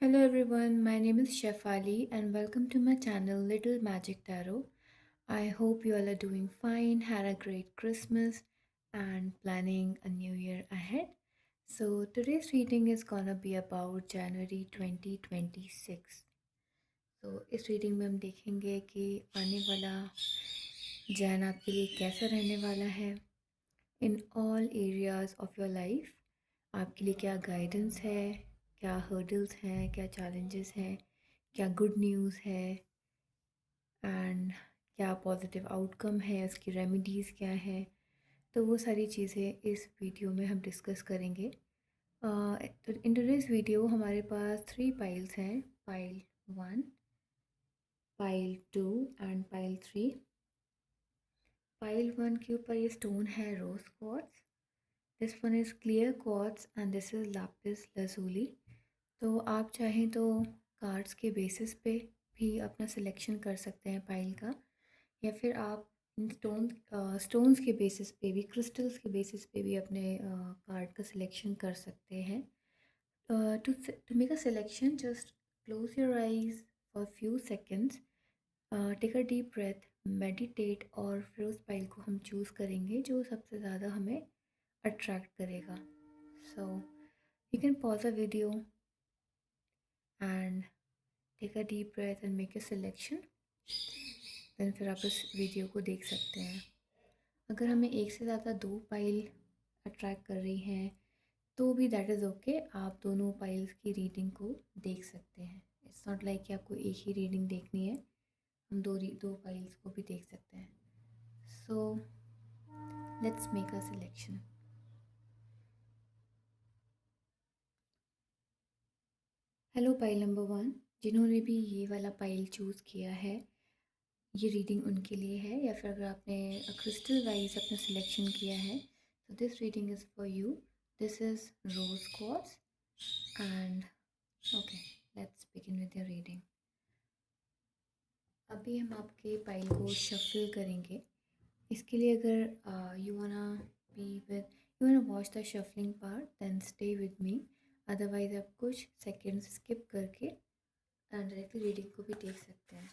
Hello everyone, my name is Shefali and welcome to my channel Little Magic Tarot. I hope you all are doing fine, had a great Christmas and planning a new year ahead. So today's reading is gonna be about January 2026. तो इस reading में हम देखेंगे कि आने वाला जैन आपके लिए कैसा रहने वाला है in all areas of your life. आपके लिए क्या गाइडेंस है, क्या हर्डल्स हैं, क्या चैलेंजेस हैं, क्या गुड न्यूज़ है एंड क्या पॉजिटिव आउटकम है, उसकी रेमेडीज़ क्या है। तो वो सारी चीज़ें इस वीडियो में हम डिस्कस करेंगे। तो इन टुडेज़ वीडियो हमारे पास 3 पाइल्स हैं, pile 1, pile 2 and pile 3। Pile 1 के ऊपर ये स्टोन है rose quartz, this one is clear quartz and this is lapis lazuli। तो आप चाहें तो कार्ड्स के बेसिस पे भी अपना सिलेक्शन कर सकते हैं पाइल का, या फिर आप इन स्टोन्स के बेसिस पे भी, क्रिस्टल्स के बेसिस पे भी अपने कार्ड का सिलेक्शन कर सकते हैं। To make a selection just close your eyes for few seconds, take a deep breath, meditate और फिर उस पाइल को हम चूज़ करेंगे जो सबसे ज़्यादा हमें अट्रैक्ट करेगा। So you can pause a video and take a deep breath and make a selection, then फिर आप इस वीडियो को देख सकते हैं। अगर हमें एक से ज़्यादा 2 पाइल अट्रैक्ट कर रही हैं तो भी दैट इज़ ओके, आप दोनों पाइल्स की रीडिंग को देख सकते हैं। इट्स नॉट लाइक कि आपको एक ही रीडिंग देखनी है, हम दो पाइल्स को भी देख सकते हैं। So let's make a selection. Hello pile number 1, जिन्होंने भी ये वाला पाइल चूज़ किया है, ये रीडिंग उनके लिए है। या फिर अगर आपने क्रिस्टल वाइज अपना सिलेक्शन किया है, so this reading is for you. This is rose quartz and okay, let's begin with your reading. अभी हम आपके पाइल को शफल करेंगे। इसके लिए अगर you wanna watch the shuffling part, then stay with me. Otherwise आप कुछ सेकेंड्स स्किप करके डायरेक्टली रीडिंग को भी देख सकते हैं।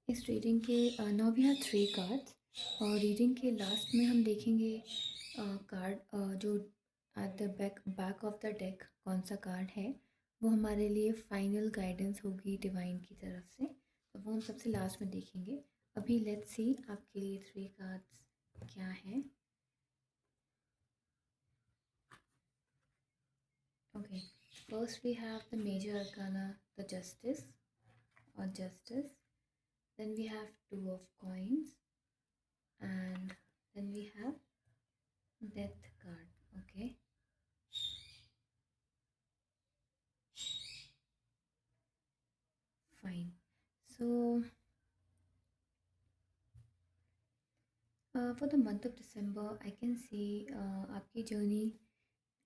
इस रीडिंग के नाउ वी हैव 3 कार्ड्स, और रीडिंग के लास्ट में हम देखेंगे कार्ड जो at the back of the deck कौन सा कार्ड है, वो हमारे लिए फाइनल गाइडेंस होगी डिवाइन की तरफ से। तो वो हम सबसे लास्ट में देखेंगे। अभी लेट्स सी आपके लिए 3 कार्ड्स क्या हैं। Okay, first we have the major arcana, the justice और justice. Then we have 2 of coins and then we have death card. Okay, fine. So for the month of December I can see आपकी journey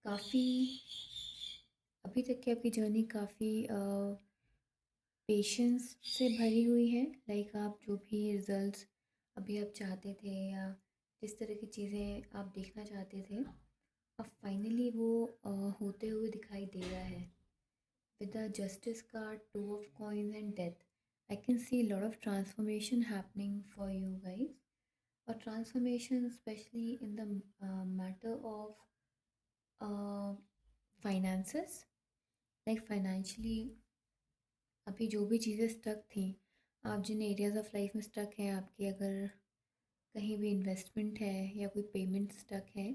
काफ़ी, अभी तक की आपकी journey काफ़ी patience से भरी हुई है। लाइक आप जो भी रिजल्ट्स अभी आप चाहते थे, या जिस तरह की चीज़ें आप देखना चाहते थे, अब फाइनली वो होते हुए दिखाई दे रहा है। With the justice card, 2 of coins and death, I can see a lot of transformation happening for you guys. A transformation especially in the matter of uh, finances, like financially अभी जो भी चीज़ें स्टक थी, आप जिन areas of life में stuck हैं, आपकी अगर कहीं भी इन्वेस्टमेंट है या कोई पेमेंट स्टक है,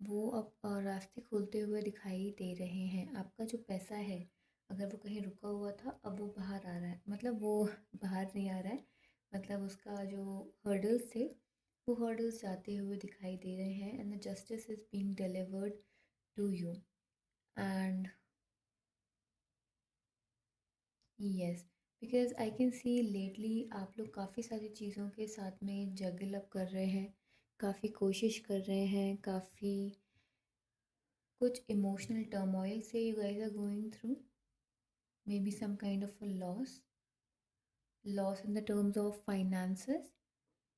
वो अब रास्ते खुलते हुए दिखाई दे रहे हैं। आपका जो पैसा है, अगर वो कहीं रुका हुआ था, अब वो बाहर आ रहा है। मतलब वो बाहर नहीं आ रहा है, मतलब उसका जो हर्डल्स थे वो हर्डल्स जाते हुए दिखाई दे रहे हैं and the justice is being delivered to you and yes, because I can see lately आप लोग काफ़ी सारी चीज़ों के साथ में जगल अप कर रहे हैं, काफ़ी कोशिश कर रहे हैं, काफ़ी कुछ इमोशनल टर्मोइल से you guys are going through, maybe some kind of a loss in the terms of finances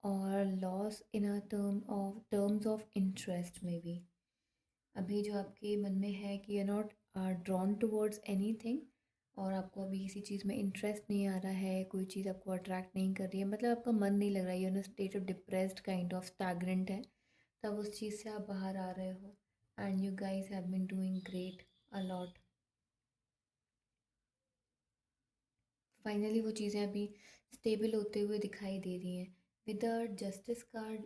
और loss in a terms of interest maybe. अभी जो आपके मन में है कि you not drawn towards anything और आपको अभी किसी चीज़ में इंटरेस्ट नहीं आ रहा है, कोई चीज़ आपको अट्रैक्ट नहीं कर रही है, मतलब आपका मन नहीं लग रहा है, you know state of depressed kind of stagnant है, तब उस चीज़ से आप बाहर आ रहे हो and you guys have been doing great a lot. Finally वो चीज़ें अभी स्टेबल होते हुए दिखाई दे रही हैं। With the justice card,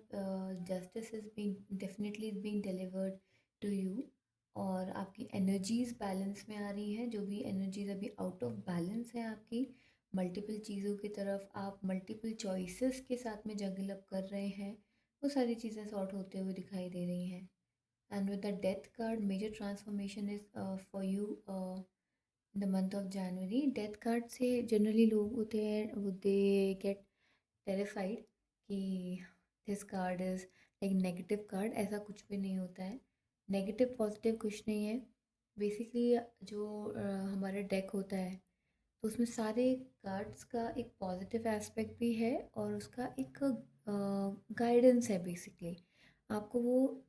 justice is being definitely is being delivered to you और आपकी एनर्जीज बैलेंस में आ रही हैं। जो भी एनर्जीज अभी आउट ऑफ बैलेंस है आपकी, मल्टीपल चीज़ों की तरफ आप मल्टीपल चॉइसेस के साथ में जंगल अप कर रहे हैं, वो सारी चीज़ें सॉर्ट होते हुए दिखाई दे रही हैं। And with the death card major transformation is for you the month of January. Death card से जनरली लोग होते हैं वो दे गेट टेरिफाइड कि this card is like negative card, ऐसा कुछ भी नहीं होता है। नेगेटिव पॉजिटिव कुछ नहीं है। बेसिकली जो हमारा डेक होता है तो उसमें सारे कार्ड्स का एक पॉजिटिव एस्पेक्ट भी है और उसका एक गाइडेंस है बेसिकली। आपको वो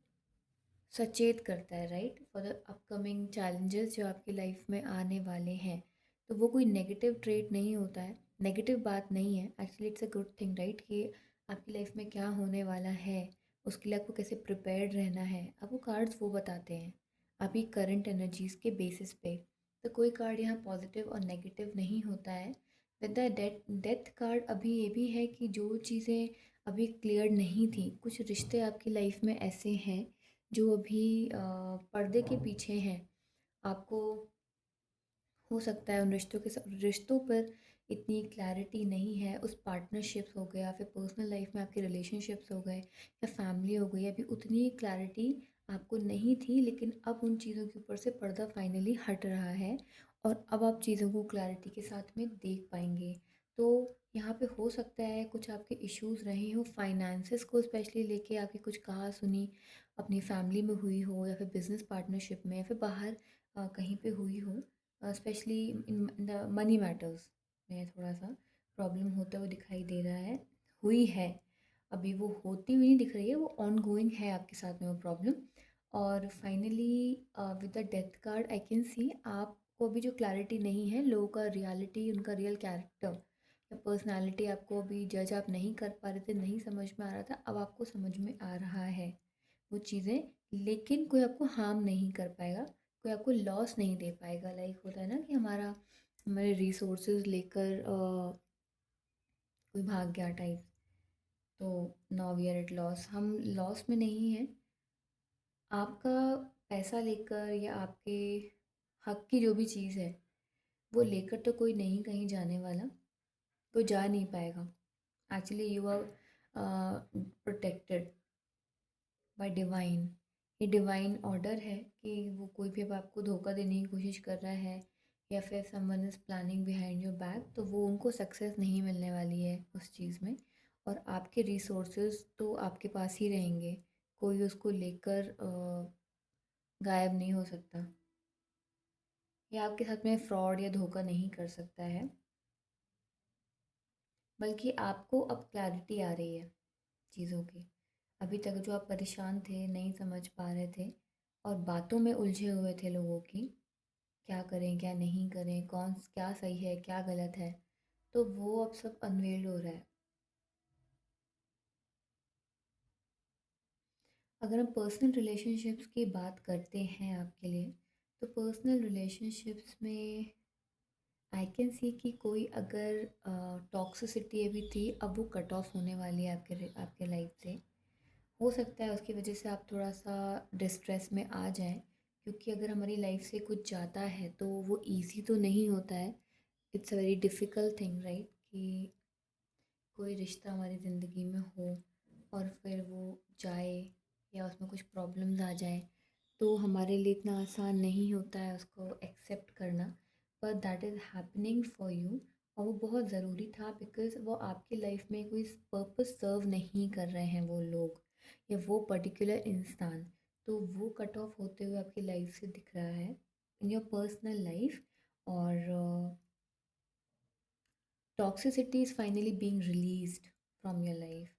सचेत करता है right for the upcoming challenges जो आपकी लाइफ में आने वाले हैं। तो वो कोई नेगेटिव ट्रेट नहीं होता है, नेगेटिव बात नहीं है, actually it's a good thing right कि आपकी लाइफ में क्या होने वाला है, उसके लिए आपको कैसे प्रिपेयर्ड रहना है, अब वो कार्ड्स वो बताते हैं आपकी करंट एनर्जीज़ के बेसिस पे। तो कोई कार्ड यहाँ पॉजिटिव और नेगेटिव नहीं होता है। विद द डेथ कार्ड अभी ये भी है कि जो चीज़ें अभी क्लियर नहीं थी, कुछ रिश्ते आपकी लाइफ में ऐसे हैं जो अभी पर्दे के पीछे हैं। आपको हो सकता है उन रिश्तों पर इतनी क्लैरिटी नहीं है, उस पार्टनरशिप्स हो गया फिर पर्सनल लाइफ में आपके रिलेशनशिप्स हो गए या फैमिली हो गई, अभी उतनी क्लैरिटी आपको नहीं थी, लेकिन अब उन चीज़ों के ऊपर से पर्दा फाइनली हट रहा है और अब आप चीज़ों को क्लैरिटी के साथ में देख पाएंगे। तो यहाँ पे हो सकता है कुछ आपके इश्यूज रहे हो फाइनेंसेस को स्पेशली लेके, आपकी कुछ कहा सुनी अपनी फैमिली में हुई हो या फिर बिजनेस पार्टनरशिप में या फिर बाहर कहीं पे हुई हो, specially in the money matters में थोड़ा सा प्रॉब्लम होता हुआ दिखाई दे रहा है, हुई है। अभी वो होती हुई नहीं दिख रही है, वो ऑन गोइंग है आपके साथ में वो प्रॉब्लम। और finally with the death card I can सी आपको अभी जो क्लैरिटी नहीं है लोगों का रियलिटी, उनका रियल कैरेक्टर या पर्सनालिटी आपको अभी जज आप नहीं कर पा रहे थे, नहीं समझ में आ रहा था, अब आपको समझ में आ रहा है वो चीज़ें। लेकिन कोई आपको हार्म नहीं कर पाएगा, कोई आपको लॉस नहीं दे पाएगा। लाइक होता है ना कि हमारे रिसोर्सेज लेकर कोई भाग गया टाइप, तो now we are at loss, हम लॉस में नहीं हैं। आपका पैसा लेकर या आपके हक की जो भी चीज़ है वो लेकर तो कोई नहीं कहीं जाने वाला, कोई जा नहीं पाएगा। Actually you are protected by divine. ये डिवाइन ऑर्डर है कि वो कोई भी अब आपको धोखा देने की कोशिश कर रहा है या फिर someone is planning behind your back, तो वो उनको सक्सेस नहीं मिलने वाली है उस चीज़ में। और आपके रिसोर्सेज तो आपके पास ही रहेंगे, कोई उसको लेकर गायब नहीं हो सकता या आपके साथ में फ्रॉड या धोखा नहीं कर सकता है। बल्कि आपको अब क्लैरिटी आ रही है चीज़ों की। अभी तक जो आप परेशान थे, नहीं समझ पा रहे थे और बातों में उलझे हुए थे लोगों की, क्या करें क्या नहीं करें, कौन क्या सही है क्या गलत है, तो वो अब सब अनवेल्ड हो रहा है। अगर हम पर्सनल रिलेशनशिप्स की बात करते हैं आपके लिए, तो पर्सनल रिलेशनशिप्स में आई कैन सी कि कोई अगर टॉक्सिसिटी अभी थी, अब वो कट ऑफ होने वाली है आपके लाइफ से। हो सकता है उसकी वजह से आप थोड़ा सा डिस्ट्रेस में आ जाएं, क्योंकि अगर हमारी लाइफ से कुछ जाता है तो वो इजी तो नहीं होता है। It's a very difficult thing right कि कोई रिश्ता हमारी ज़िंदगी में हो और फिर वो जाए या उसमें कुछ प्रॉब्लम्स आ जाए, तो हमारे लिए इतना आसान नहीं होता है उसको एक्सेप्ट करना। पर that is happening for you, और वो बहुत ज़रूरी था, बिकॉज़ वो आपकी लाइफ में कोई पर्पस सर्व नहीं कर रहे हैं वो लोग या वो पर्टिकुलर इंसान। तो वो कट ऑफ होते हुए आपकी लाइफ से दिख रहा है इन योर पर्सनल लाइफ। और toxicity is finally being released from your life.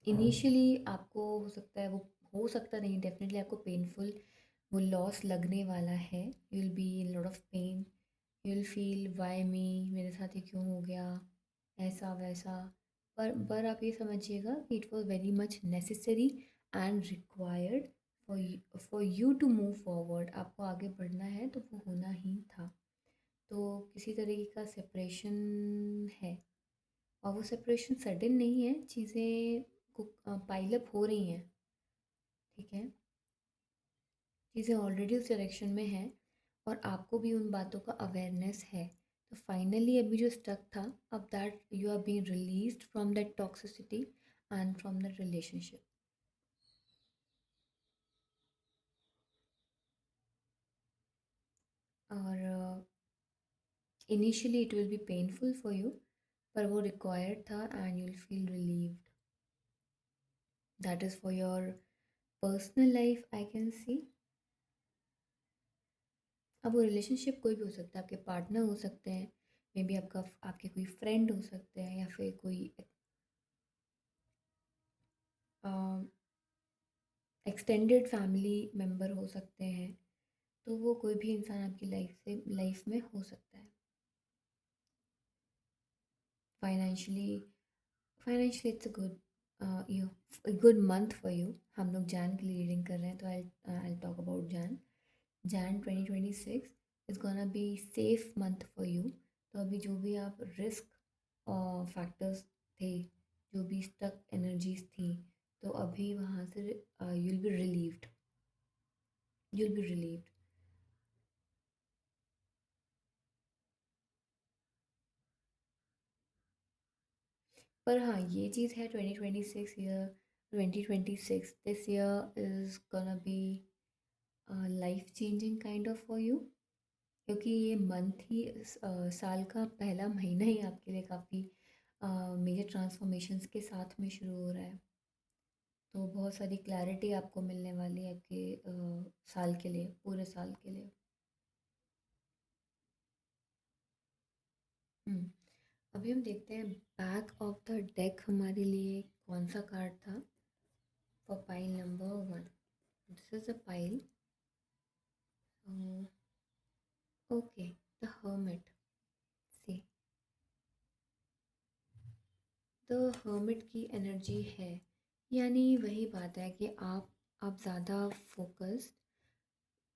Initially आपको हो सकता है वो, हो सकता नहीं, डेफिनेटली आपको पेनफुल वो लॉस लगने वाला है। You will be in lot of pain, you will feel why me, मेरे साथ ये क्यों हो गया, ऐसा वैसा। पर आप ये समझिएगा कि it was very much necessary and required for you to move forward. आपको आगे बढ़ना है तो वो होना ही था। तो किसी तरीके का सेपरेशन है, और वो सेपरेशन सडन नहीं है, चीज़ें को पाइल अप हो रही हैं। ठीक है, चीज़ें ऑलरेडी उस डायरेक्शन में हैं, और आपको भी उन बातों का अवेयरनेस है। तो फाइनली अभी जो स्टक था, अब that you are being released from that toxicity and from that relationship. और initially it will be painful for you, पर वो रिक्वायर्ड था and you will feel relieved. That is for your personal life, I can see. अब वो relationship कोई भी हो सकता है, आपके पार्टनर हो सकते हैं, मे बी आपका आपके कोई फ्रेंड हो सकते हैं, या फिर कोई एक्सटेंडेड फैमिली मेम्बर हो सकते हैं। तो वो कोई भी इंसान आपकी लाइफ में हो सकता है। Financially, financially it's a good you good month for you. हम लोग जैन की रीडिंग कर रहे हैं, तो I talk about Jain. Jain 2026 is gonna be safe month for you. तो अभी जो भी आप रिस्क फैक्टर्स थे, जो भी स्टक एनर्जीज थी, तो अभी वहाँ से you'll be relieved. पर हाँ, ये चीज़ है, 2026 year, 2026 this year is gonna be life changing kind of for you. क्योंकि ये मंथ ही साल का पहला महीना ही आपके लिए काफ़ी मेजर ट्रांसफॉर्मेशंस के साथ में शुरू हो रहा है। तो बहुत सारी क्लैरिटी आपको मिलने वाली है आपके साल के लिए, पूरे साल के लिए। हम्म, अभी हम देखते हैं बैक ऑफ द डेक हमारे लिए कौन सा कार्ड था for pile number 1। This is a pile, okay, the hermit. See, the hermit की एनर्जी है, यानी वही बात है कि आप ज़्यादा focused,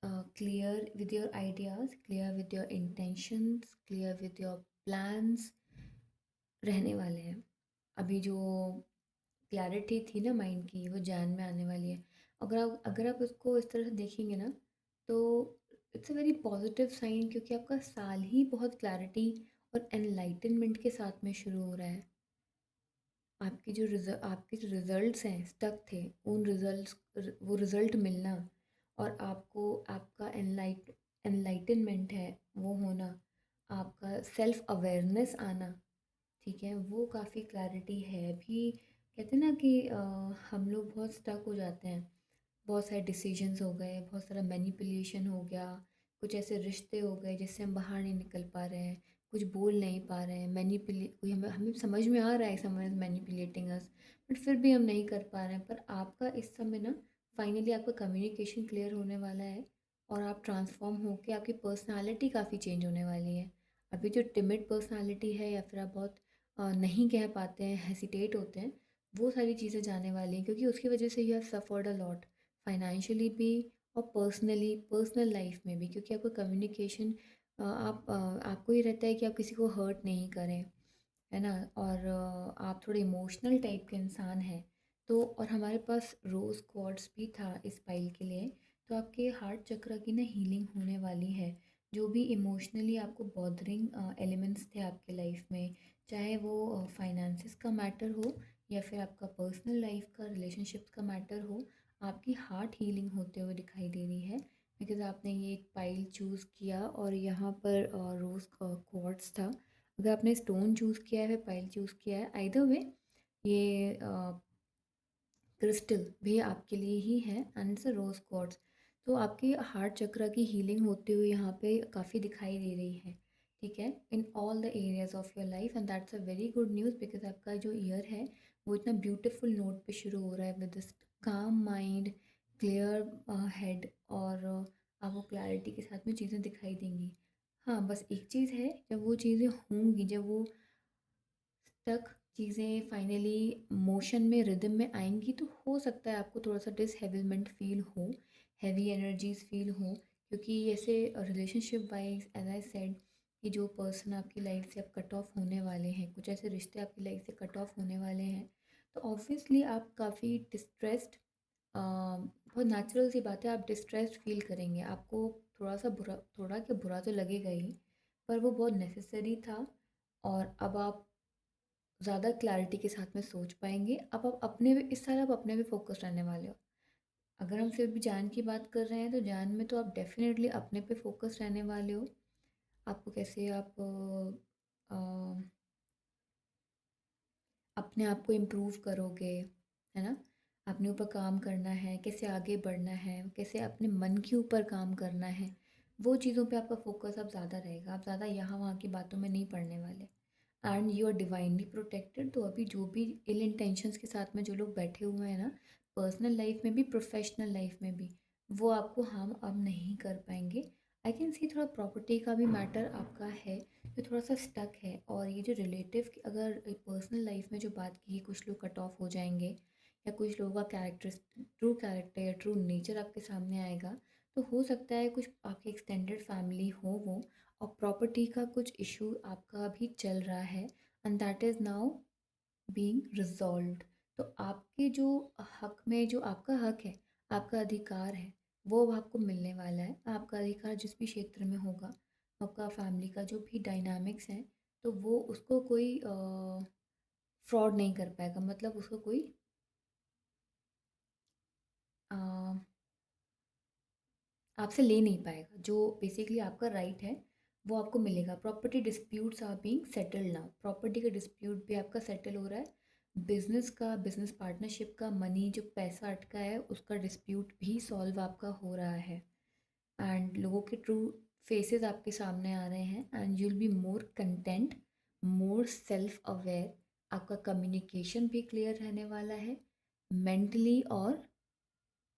clear with your ideas, clear with your intentions, clear with your plans रहने वाले हैं। अभी जो क्लैरिटी थी ना माइंड की, वो जान में आने वाली है। अगर आप उसको इस तरह से देखेंगे ना, तो it's a very positive sign, क्योंकि आपका साल ही बहुत क्लैरिटी और एनलाइटनमेंट के साथ में शुरू हो रहा है। आपके जो रिजल्ट्स हैं स्टक थे, उन रिजल्ट्स, वो रिज़ल्ट मिलना, और आपको आपका एनलाइटनमेंट है वो होना, आपका सेल्फ अवेयरनेस आना, ठीक है, वो काफ़ी क्लैरिटी है अभी। कहते हैं ना कि हम लोग बहुत स्टक हो जाते हैं, बहुत सारे डिसीजंस हो गए, बहुत सारा मैनिपुलेशन हो गया, कुछ ऐसे रिश्ते हो गए जिससे हम बाहर नहीं निकल पा रहे हैं, कुछ बोल नहीं पा रहे हैं, मैनिपुलेट, कोई हमें हमें समझ में आ रहा है someone is manipulating us, but फिर भी हम नहीं कर पा रहे हैं। पर आपका इस समय ना, फाइनली आपका कम्युनिकेशन क्लियर होने वाला है, और आप ट्रांसफॉर्म होके आपकी पर्सनालिटी काफ़ी चेंज होने वाली है। अभी जो टिमिड पर्सनालिटी है, या फिर आप बहुत नहीं कह पाते हैं, हेसिटेट होते हैं, वो सारी चीज़ें जाने वाली हैं, क्योंकि उसकी वजह से you have suffered a lot, financially भी और पर्सनल लाइफ में भी, क्योंकि आपका कम्युनिकेशन, आपको ये रहता है कि आप किसी को हर्ट नहीं करें, है ना, और आप थोड़े इमोशनल टाइप के इंसान हैं। तो और हमारे पास रोज़ क्वार्ट्स भी था इस पाइल के लिए। तो आपके हार्ट चक्र की ना हीलिंग होने वाली है। जो भी इमोशनली आपको बॉदरिंग एलिमेंट्स थे आपके लाइफ में, चाहे वो फाइनेंसिस का मैटर हो, या फिर आपका पर्सनल लाइफ का, रिलेशनशिप्स का मैटर हो, आपकी हार्ट हीलिंग होते हुए दिखाई दे रही है। बिकॉज़ आपने ये एक पाइल चूज़ किया और यहाँ पर रोज़ क्वार्ट्स था। अगर आपने स्टोन चूज़ किया है, पाइल चूज़ किया है, आइदर वे ये क्रिस्टल भी आपके लिए ही है and it's a rose quartz. तो आपके हार्ट चक्र की हीलिंग होते हुए यहाँ पे काफ़ी दिखाई दे रही है। ठीक है, in all the areas of your life and that's a very good news because आपका जो ईयर है वो इतना ब्यूटीफुल नोट पे शुरू हो रहा है विद दिस काम माइंड, क्लियर हेड और आपको क्लैरिटी के साथ में चीज़ें दिखाई देंगी। हाँ, बस एक चीज़ है, जब वो चीज़ें होंगी, जब वो तक चीज़ें फाइनली मोशन में, रिदम में आएँगी, तो हो सकता है आपको थोड़ा-सा डिसहेबिलमेंट फ़ील हो, हेवी एनर्जीज़ फ़ील हो, क्योंकि ऐसे relationship wise as I said कि जो पर्सन आपकी लाइफ़ से अब कट ऑफ होने वाले हैं, कुछ ऐसे रिश्ते आपकी लाइफ़ से कट ऑफ होने वाले हैं, तो ऑब्वियसली आप काफ़ी डिस्ट्रेस्ड, बहुत नेचुरल सी बात है, आप डिस्ट्रेस्ड फ़ील करेंगे। आपको थोड़ा-सा बुरा, थोड़ा क्या बुरा तो लगेगा ही, पर वो बहुत नेसेसरी था और अब आप ज़्यादा क्लैरिटी के साथ में सोच पाएँगे। अब आप अपने पे, इस साल आप अपने पे फ़ोकस रहने वाले हो। अगर हम सिर्फ़ जान की बात कर रहे हैं, तो जान में तो आप डेफ़िनेटली अपने पे फ़ोकस रहने वाले हो। आपको कैसे आप अपने आप को इम्प्रूव करोगे, है ना? अपने ऊपर काम करना है, कैसे आगे बढ़ना है, कैसे अपने मन के ऊपर काम करना है, वो चीज़ों पे आपका फ़ोकस अब ज़्यादा रहेगा। आप ज़्यादा यहाँ-वहाँ की बातों में नहीं पड़ने वाले। And you are divinely protected. तो अभी जो भी इल इंटेंशंस के साथ में जो लोग बैठे हुए हैं ना, पर्सनल लाइफ में भी, प्रोफेशनल लाइफ में भी, वो आपको हार्म अब नहीं कर पाएंगे। आई कैन सी थोड़ा प्रॉपर्टी का भी मैटर आपका है जो थोड़ा सा स्टक है। और ये जो रिलेटिव, अगर पर्सनल लाइफ में जो बात की, कुछ लोग कट ऑफ हो जाएंगे या कुछ लोगों का कैरेक्टर, ट्रू कैरेक्टर या ट्रू नेचर आपके सामने आएगा, तो हो सकता है कुछ आपकी एक्सटेंडेड फैमिली हो वो, और प्रॉपर्टी का कुछ इशू आपका भी चल रहा है and that is now being resolved. तो आपके जो हक में, जो आपका हक है, आपका अधिकार है, वो अब आपको मिलने वाला है। आपका अधिकार जिस भी क्षेत्र में होगा, आपका फैमिली का जो भी डायनामिक्स है, तो वो उसको कोई फ्रॉड नहीं कर पाएगा, मतलब उसको कोई अ, आपसे ले नहीं पाएगा। जो बेसिकली आपका राइट है वो आपको मिलेगा। Property disputes are being settled now. Property का डिस्प्यूट भी आपका सेटल हो रहा है। बिजनेस का, बिजनेस पार्टनरशिप का, मनी जो पैसा अटका है उसका डिस्प्यूट भी सॉल्व आपका हो रहा है। एंड लोगों के ट्रू फेसेस आपके सामने आ रहे हैं and you will be more content, more self aware. आपका कम्युनिकेशन भी क्लियर रहने वाला है, मेंटली, और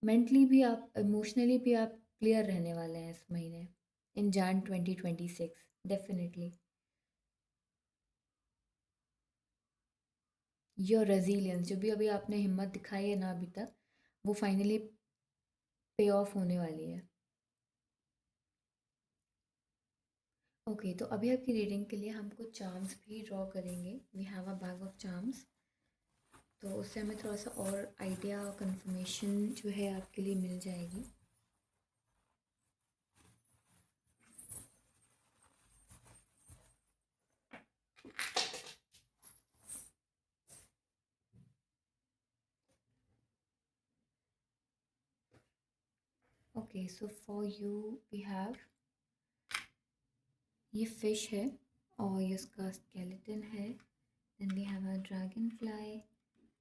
मेंटली भी आप, इमोशनली भी आप क्लियर रहने वाले हैं इस महीने, इन जैन 2026 डेफिनेटली। योर रेजिलियंस, जो भी अभी आपने हिम्मत दिखाई है ना अभी तक, वो फाइनली पे ऑफ होने वाली है। ओके, तो अभी आपकी रीडिंग के लिए हम कुछ चार्म्स भी ड्रॉ करेंगे। We have a bag of charms, तो उससे हमें थोड़ा सा और आइडिया और कंफर्मेशन जो है आपके लिए मिल जाएगी। Okay, so for you we have, ये फिश है और ये उसका स्केलेटन है। Then we have a dragonfly.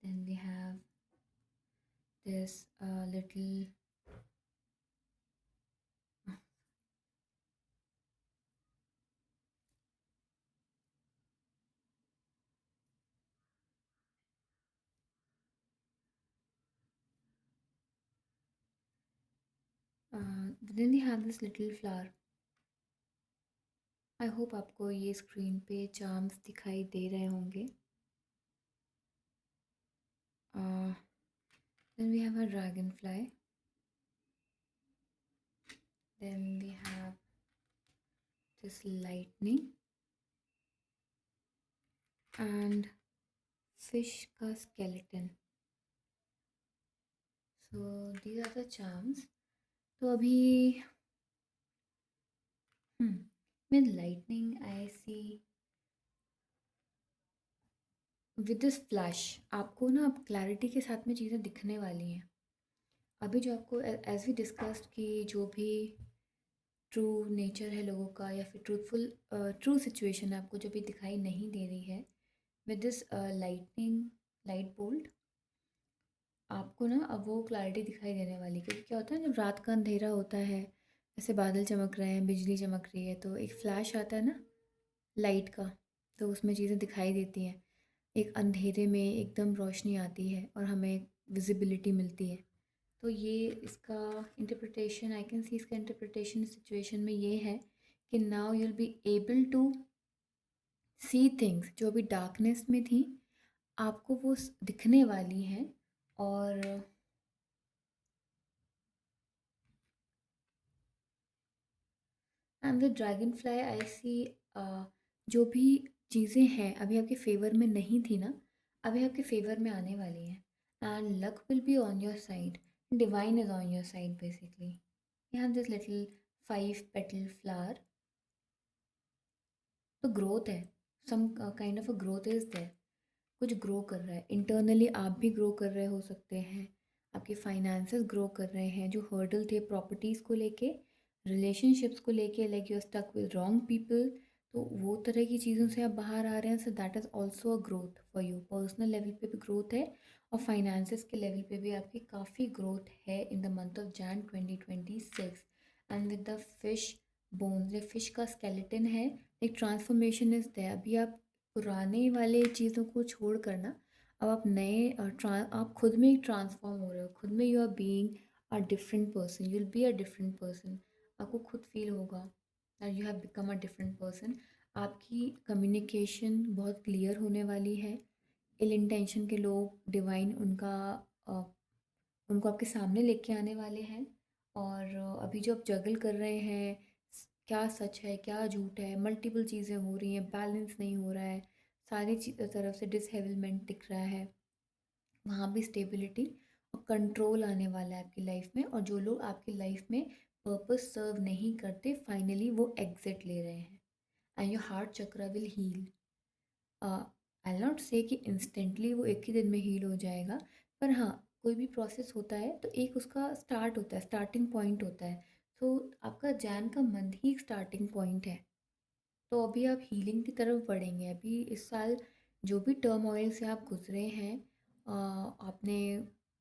Then we have this little. Then we have this little flower. I hope आपको ये स्क्रीन पे चार्म्स दिखाई दे रहे होंगे। Then we have a dragonfly. Then we have this lightning and fish का skeleton. So these are the charms. तो अभी with lightning I see with this flash आपको ना अब क्लैरिटी के साथ में चीज़ें दिखने वाली हैं। अभी जो आपको एज वी डिस्कस्ड कि जो भी ट्रू नेचर है लोगों का या फिर ट्रू सिचुएशन आपको जो भी दिखाई नहीं दे रही है, with this lightning light bolt आपको ना अब वो क्लैरिटी दिखाई देने वाली, क्योंकि क्या होता है जब रात का अंधेरा होता है, ऐसे बादल चमक रहे हैं, बिजली चमक रही है, तो एक फ्लैश आता है ना लाइट का, तो उसमें चीज़ें दिखाई देती हैं। एक अंधेरे में एकदम रोशनी आती है और हमें विजिबिलिटी मिलती है। तो ये इसका इंटरप्रिटेशन, आई कैन सी इसका इंटरप्रिटेशन सिचुएशन में ये है कि now you will be able to see things जो अभी डार्कनेस में थी, आपको वो दिखने वाली हैं। और एंड द ड्रैगन फ्लाई आई सी, जो भी चीज़ें हैं अभी आपके फेवर में नहीं थी ना, अभी आपके फेवर में आने वाली हैं। And luck will be on your side, divine is on your side basically. You have this little 5 petal flower, तो ग्रोथ है, some kind of a growth is there. कुछ ग्रो कर रहा है इंटरनली, आप भी ग्रो कर रहे हो सकते हैं, आपके फाइनेंसेस ग्रो कर रहे हैं। जो हर्डल थे प्रॉपर्टीज़ को लेके, रिलेशनशिप्स को लेके, like you are stuck with wrong people, तो वो तरह की चीज़ों से आप बाहर आ रहे हैं। सो that is also a growth for you. Personal level पे भी ग्रोथ है और फाइनेंसेस के लेवल पे भी आपकी काफ़ी ग्रोथ है इन the month of Jain 2026। And with the fish bones, ये फिश का स्केलेटन है, एक ट्रांसफॉर्मेशन इज़ देयर। अभी आप पुराने वाले चीज़ों को छोड़ कर ना, अब आप नए आप खुद में ही ट्रांसफॉर्म हो रहे हो, खुद में you are being a different person, you will be a different person. आपको खुद फील होगा that you have become a different person. आपकी कम्युनिकेशन बहुत क्लियर होने वाली है। इल इंटेंशन के लोग डिवाइन अ, उनको आपके सामने लेके आने वाले हैं। और अभी जो आप जगल कर रहे हैं, क्या सच है क्या झूठ है, मल्टीपल चीज़ें हो रही हैं, बैलेंस नहीं हो रहा है, सारी तरफ से डिसहेबलमेंट दिख रहा है, वहाँ भी स्टेबिलिटी और कंट्रोल आने वाला है आपकी लाइफ में। और जो लोग आपकी लाइफ में पर्पस सर्व नहीं करते, फाइनली वो एग्जिट ले रहे हैं। And your heart chakra will heal. I not say कि इंस्टेंटली वो एक ही दिन में हील हो जाएगा, पर हाँ, कोई भी प्रोसेस होता है तो एक उसका स्टार्ट होता है, स्टार्टिंग पॉइंट होता है। तो आपका जैन का मंथ ही एक स्टार्टिंग पॉइंट है। तो अभी आप हीलिंग की तरफ बढ़ेंगे। अभी इस साल जो भी टर्मोइल से आप गुजरे हैं, आपने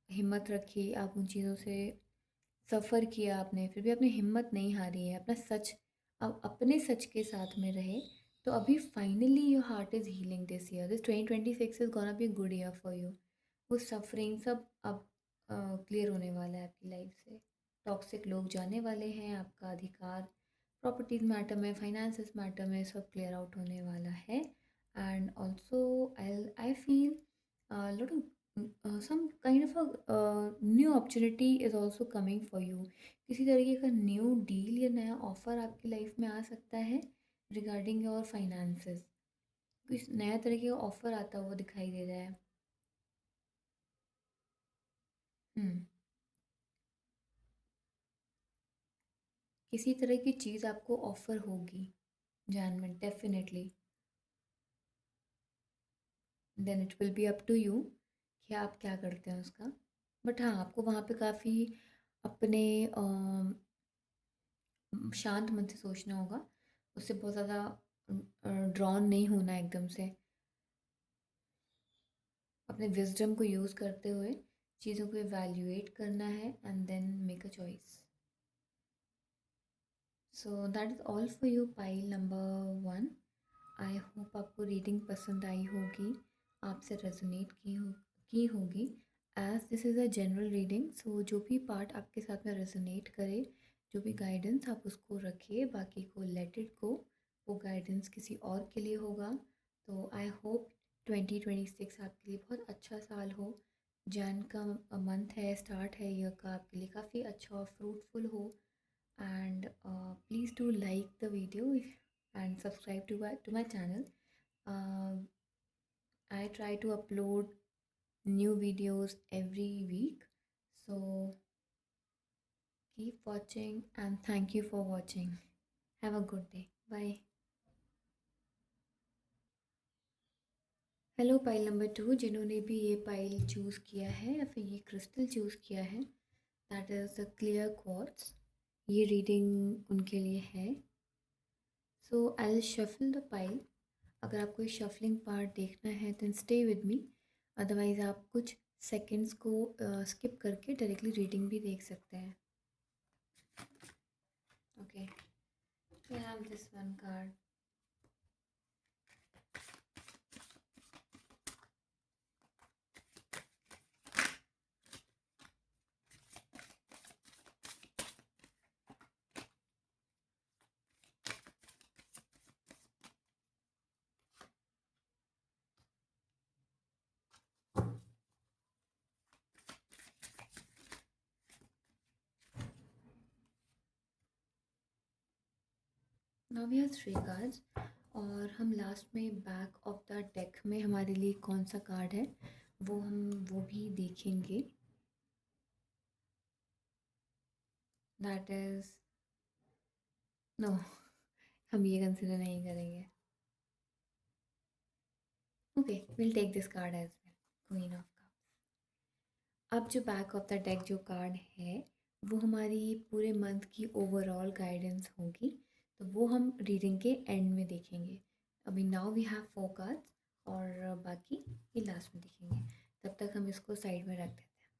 हिम्मत रखी, आप उन चीज़ों से सफ़र किया आपने, फिर भी आपने हिम्मत नहीं हारी है, अपना सच, अब अपने सच के साथ में रहे। तो अभी finally your heart is healing this year, this 2026 is gonna be good year for you. वो सफरिंग सब अब क्लियर होने वाला है आपकी लाइफ से। टॉक्सिक लोग जाने वाले हैं, आपका अधिकार प्रॉपर्टीज मैटर में, फाइनेंसेस मैटर में सब क्लियर आउट होने वाला है। And also I feel lot of some kind of a new opportunity is also coming for you। किसी तरीके का न्यू डील या नया ऑफर आपकी लाइफ में आ सकता है रिगार्डिंग योर फाइनेंसेस। कुछ नया तरीके का ऑफर आता हुआ दिखाई दे रहा है। हम्म, किसी तरह की चीज़ आपको ऑफर होगी जान में, definitely. Then it will be up to you कि आप क्या करते हैं उसका। बट हाँ, आपको वहाँ पे काफ़ी अपने शांत मन से सोचना होगा, उससे बहुत ज़्यादा ड्रॉन नहीं होना एकदम से। अपने विजडम को यूज़ करते हुए चीज़ों को इवैल्यूएट करना है and then make a choice. So that is all for you pile number 1। I hope आपको रीडिंग पसंद आई होगी, आपसे रेजोनेट की होगी। As this is a general reading, so जो भी पार्ट आपके साथ में रेजोनेट करे, जो भी गाइडेंस आप उसको रखिए, बाकी को लेट इट गो। वो गाइडेंस किसी और के लिए होगा। तो आई होप 2026 आपके लिए बहुत अच्छा साल हो। जैन का मंथ है, स्टार्ट है ईयर का, आपके लिए काफ़ी अच्छा और फ्रूटफुल हो। And please do like the video and subscribe to my channel. uh, I try to upload new videos every week, so keep watching and thank you for watching. Have a good day. Bye. Hello pile number 2, जिन्होंने भी ये pile choose किया है या फिर ये crystal choose किया है, that is the clear quartz. ये रीडिंग उनके लिए है। So I will shuffle the pile. अगर आपको ये शफलिंग पार्ट देखना है then stay with me, otherwise आप कुछ सेकंड्स को स्किप करके डायरेक्टली रीडिंग भी देख सकते हैं। Okay, we have this one card. Now we have three cards, और हम लास्ट में बैक ऑफ द डेक में हमारे लिए कौन सा कार्ड है वो भी देखेंगे। दैट इज़ नो, हम ये कंसिडर नहीं करेंगे। Okay, will take this card as well, queen of cups. अब जो बैक ऑफ द डेक जो कार्ड है वो हमारी पूरे मंथ की ओवरऑल गाइडेंस होगी, तो वो हम रीडिंग के एंड में देखेंगे। अभी now we have four cards, और बाकी ये लास्ट में देखेंगे। तब तक हम इसको साइड में रख देते हैं।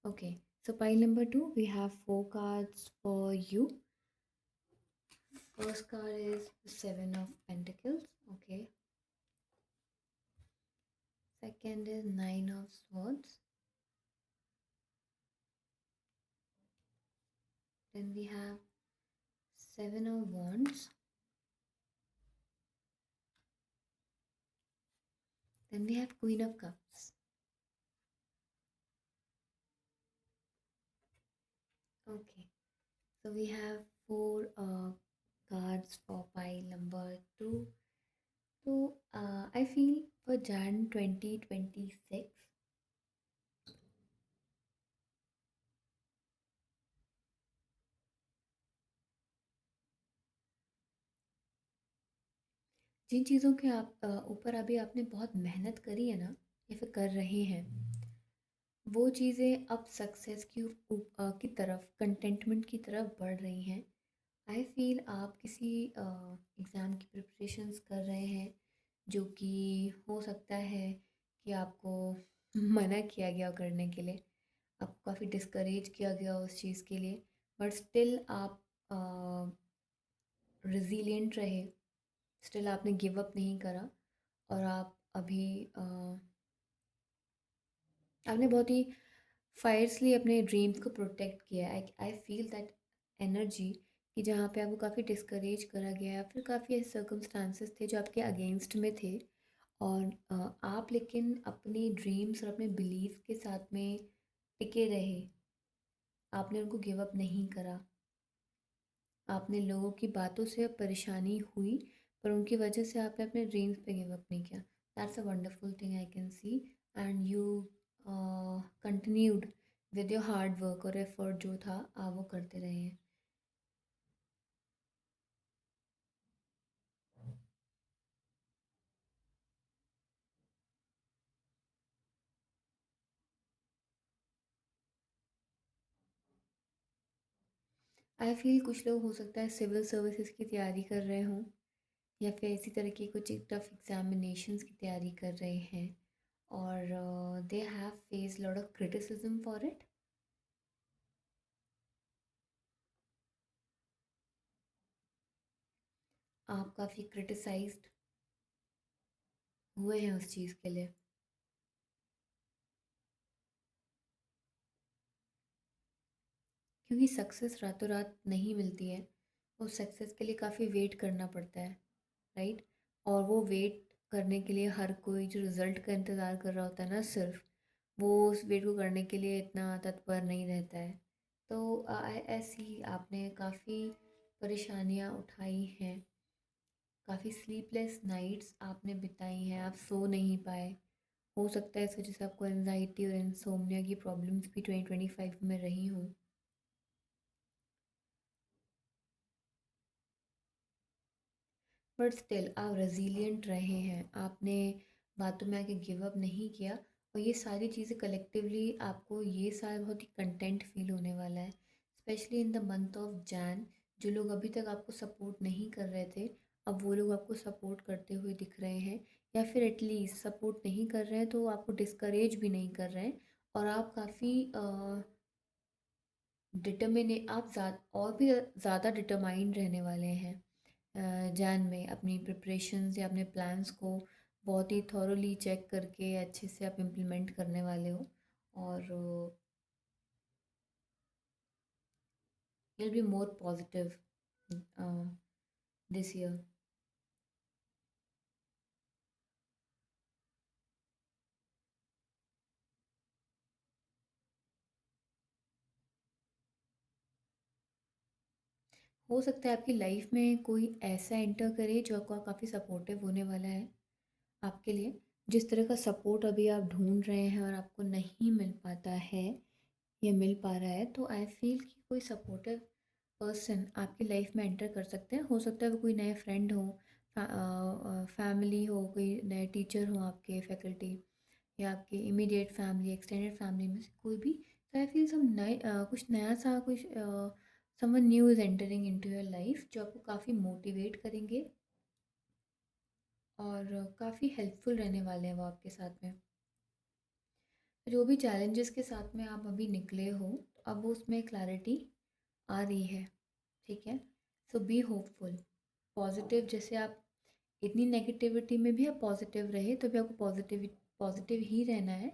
Okay, so pile number two, we have four cards for you. First card is the Seven of Pentacles. Okay. Second is Nine of Swords. Then we have Seven of Wands. Then we have Queen of Cups. Okay. So we have four cards for pile number two. So I feel for Jan 2026, जिन चीज़ों के आप ऊपर अभी आपने बहुत मेहनत करी है ना, या फिर कर रहे हैं, वो चीज़ें अब सक्सेस की तरफ, कंटेंटमेंट की तरफ बढ़ रही हैं। आई फील आप किसी एग्ज़ाम की प्रिपरेशंस कर रहे हैं, जो कि हो सकता है कि आपको मना किया गया करने के लिए, आपको काफ़ी डिस्करेज किया गया उस चीज़ के लिए, बट स्टिल आप रिज़िलिएंट रहे, स्टिल आपने गिव अप नहीं करा, और आप अभी आपने बहुत ही फायरसली अपने ड्रीम्स को प्रोटेक्ट किया। आई आई फील दैट एनर्जी, कि जहाँ पे आपको काफ़ी डिस्करेज करा गया या फिर काफ़ी ऐसे सर्कमस्टांसेस थे जो आपके अगेंस्ट में थे, और आप लेकिन अपनी ड्रीम्स और अपने बिलीव के साथ में टिके रहे। आपने उनको गिव अप नहीं करा। आपने लोगों की बातों से परेशानी हुई, पर उनकी वजह से आपने अपने ड्रीम्स पे गिव अप नहीं किया। That's a wonderful thing I can C, and you continued with your hard work, और एफर्ट जो था आप वो करते रहे हैं। आई फील कुछ लोग हो सकता है सिविल सर्विसेज की तैयारी कर रहे हों, या फिर इसी तरह की कुछ टफ एग्जामिनेशंस की तैयारी कर रहे हैं, और they have face lot of criticism for it. आप काफ़ी क्रिटिसाइज्ड हुए हैं उस चीज़ के लिए, क्योंकि सक्सेस रातों रात नहीं मिलती है। उस सक्सेस के लिए काफ़ी वेट करना पड़ता है, राइट? और वो वेट करने के लिए हर कोई जो रिज़ल्ट का इंतज़ार कर रहा होता है ना, सिर्फ वो उस वेट को करने के लिए इतना तत्पर नहीं रहता है। तो ऐसी आपने काफ़ी परेशानियाँ उठाई हैं, काफ़ी स्लीपलेस नाइट्स आपने बिताई हैं, आप सो नहीं पाए। हो सकता है इस वजह से आपको एनजाइटी और इंसोम्निया की प्रॉब्लम्स भी 2025 में रही हों। बट स्टिल आप रेज़िलिएंट रहे हैं, आपने बातों में आके गिव अप नहीं किया और ये सारी चीज़ें कलेक्टिवली आपको ये साल बहुत ही कंटेंट फ़ील होने वाला है। Specially in the month of Jain, जो लोग अभी तक आपको सपोर्ट नहीं कर रहे थे, अब वो लोग आपको सपोर्ट करते हुए दिख रहे हैं या फिर एटलीस्ट सपोर्ट नहीं कर रहे हैं तो आपको डिस्करेज भी नहीं कर रहे हैं और आप काफ़ी डिटर्मिने आप और भी ज़्यादा डिटरमाइंड रहने वाले हैं जान में अपनी प्रिपरेशंस या अपने प्लान्स को बहुत ही थॉरोली चेक करके अच्छे से आप इम्प्लीमेंट करने वाले हो और you'll be more positive this year. हो सकता है आपकी लाइफ में कोई ऐसा एंटर करे जो आपको काफ़ी सपोर्टिव होने वाला है आपके लिए। जिस तरह का सपोर्ट अभी आप ढूंढ रहे हैं और आपको नहीं मिल पाता है या मिल पा रहा है, तो आई फील कि कोई सपोर्टिव पर्सन आपकी लाइफ में एंटर कर सकते हैं। हो सकता है वो कोई नए फ्रेंड हो, फैमिली हो, कोई नए टीचर हो, आपके फैकल्टी या आपके इमीडिएट फैमिली, एक्सटेंडेड फैमिली में से कोई भी। तो आई फील सम नए कुछ नया सा कुछ someone new is entering into your life जो आपको काफ़ी मोटिवेट करेंगे और काफ़ी हेल्पफुल रहने वाले हैं वो आपके साथ में। जो भी चैलेंजेस के साथ में आप अभी निकले हो, तो अब उसमें क्लैरिटी आ रही है, ठीक है? सो बी होपफुल, पॉजिटिव। जैसे आप इतनी नेगेटिविटी में भी आप पॉजिटिव रहे तो भी आपको पॉजिटिव पॉजिटिव ही रहना है।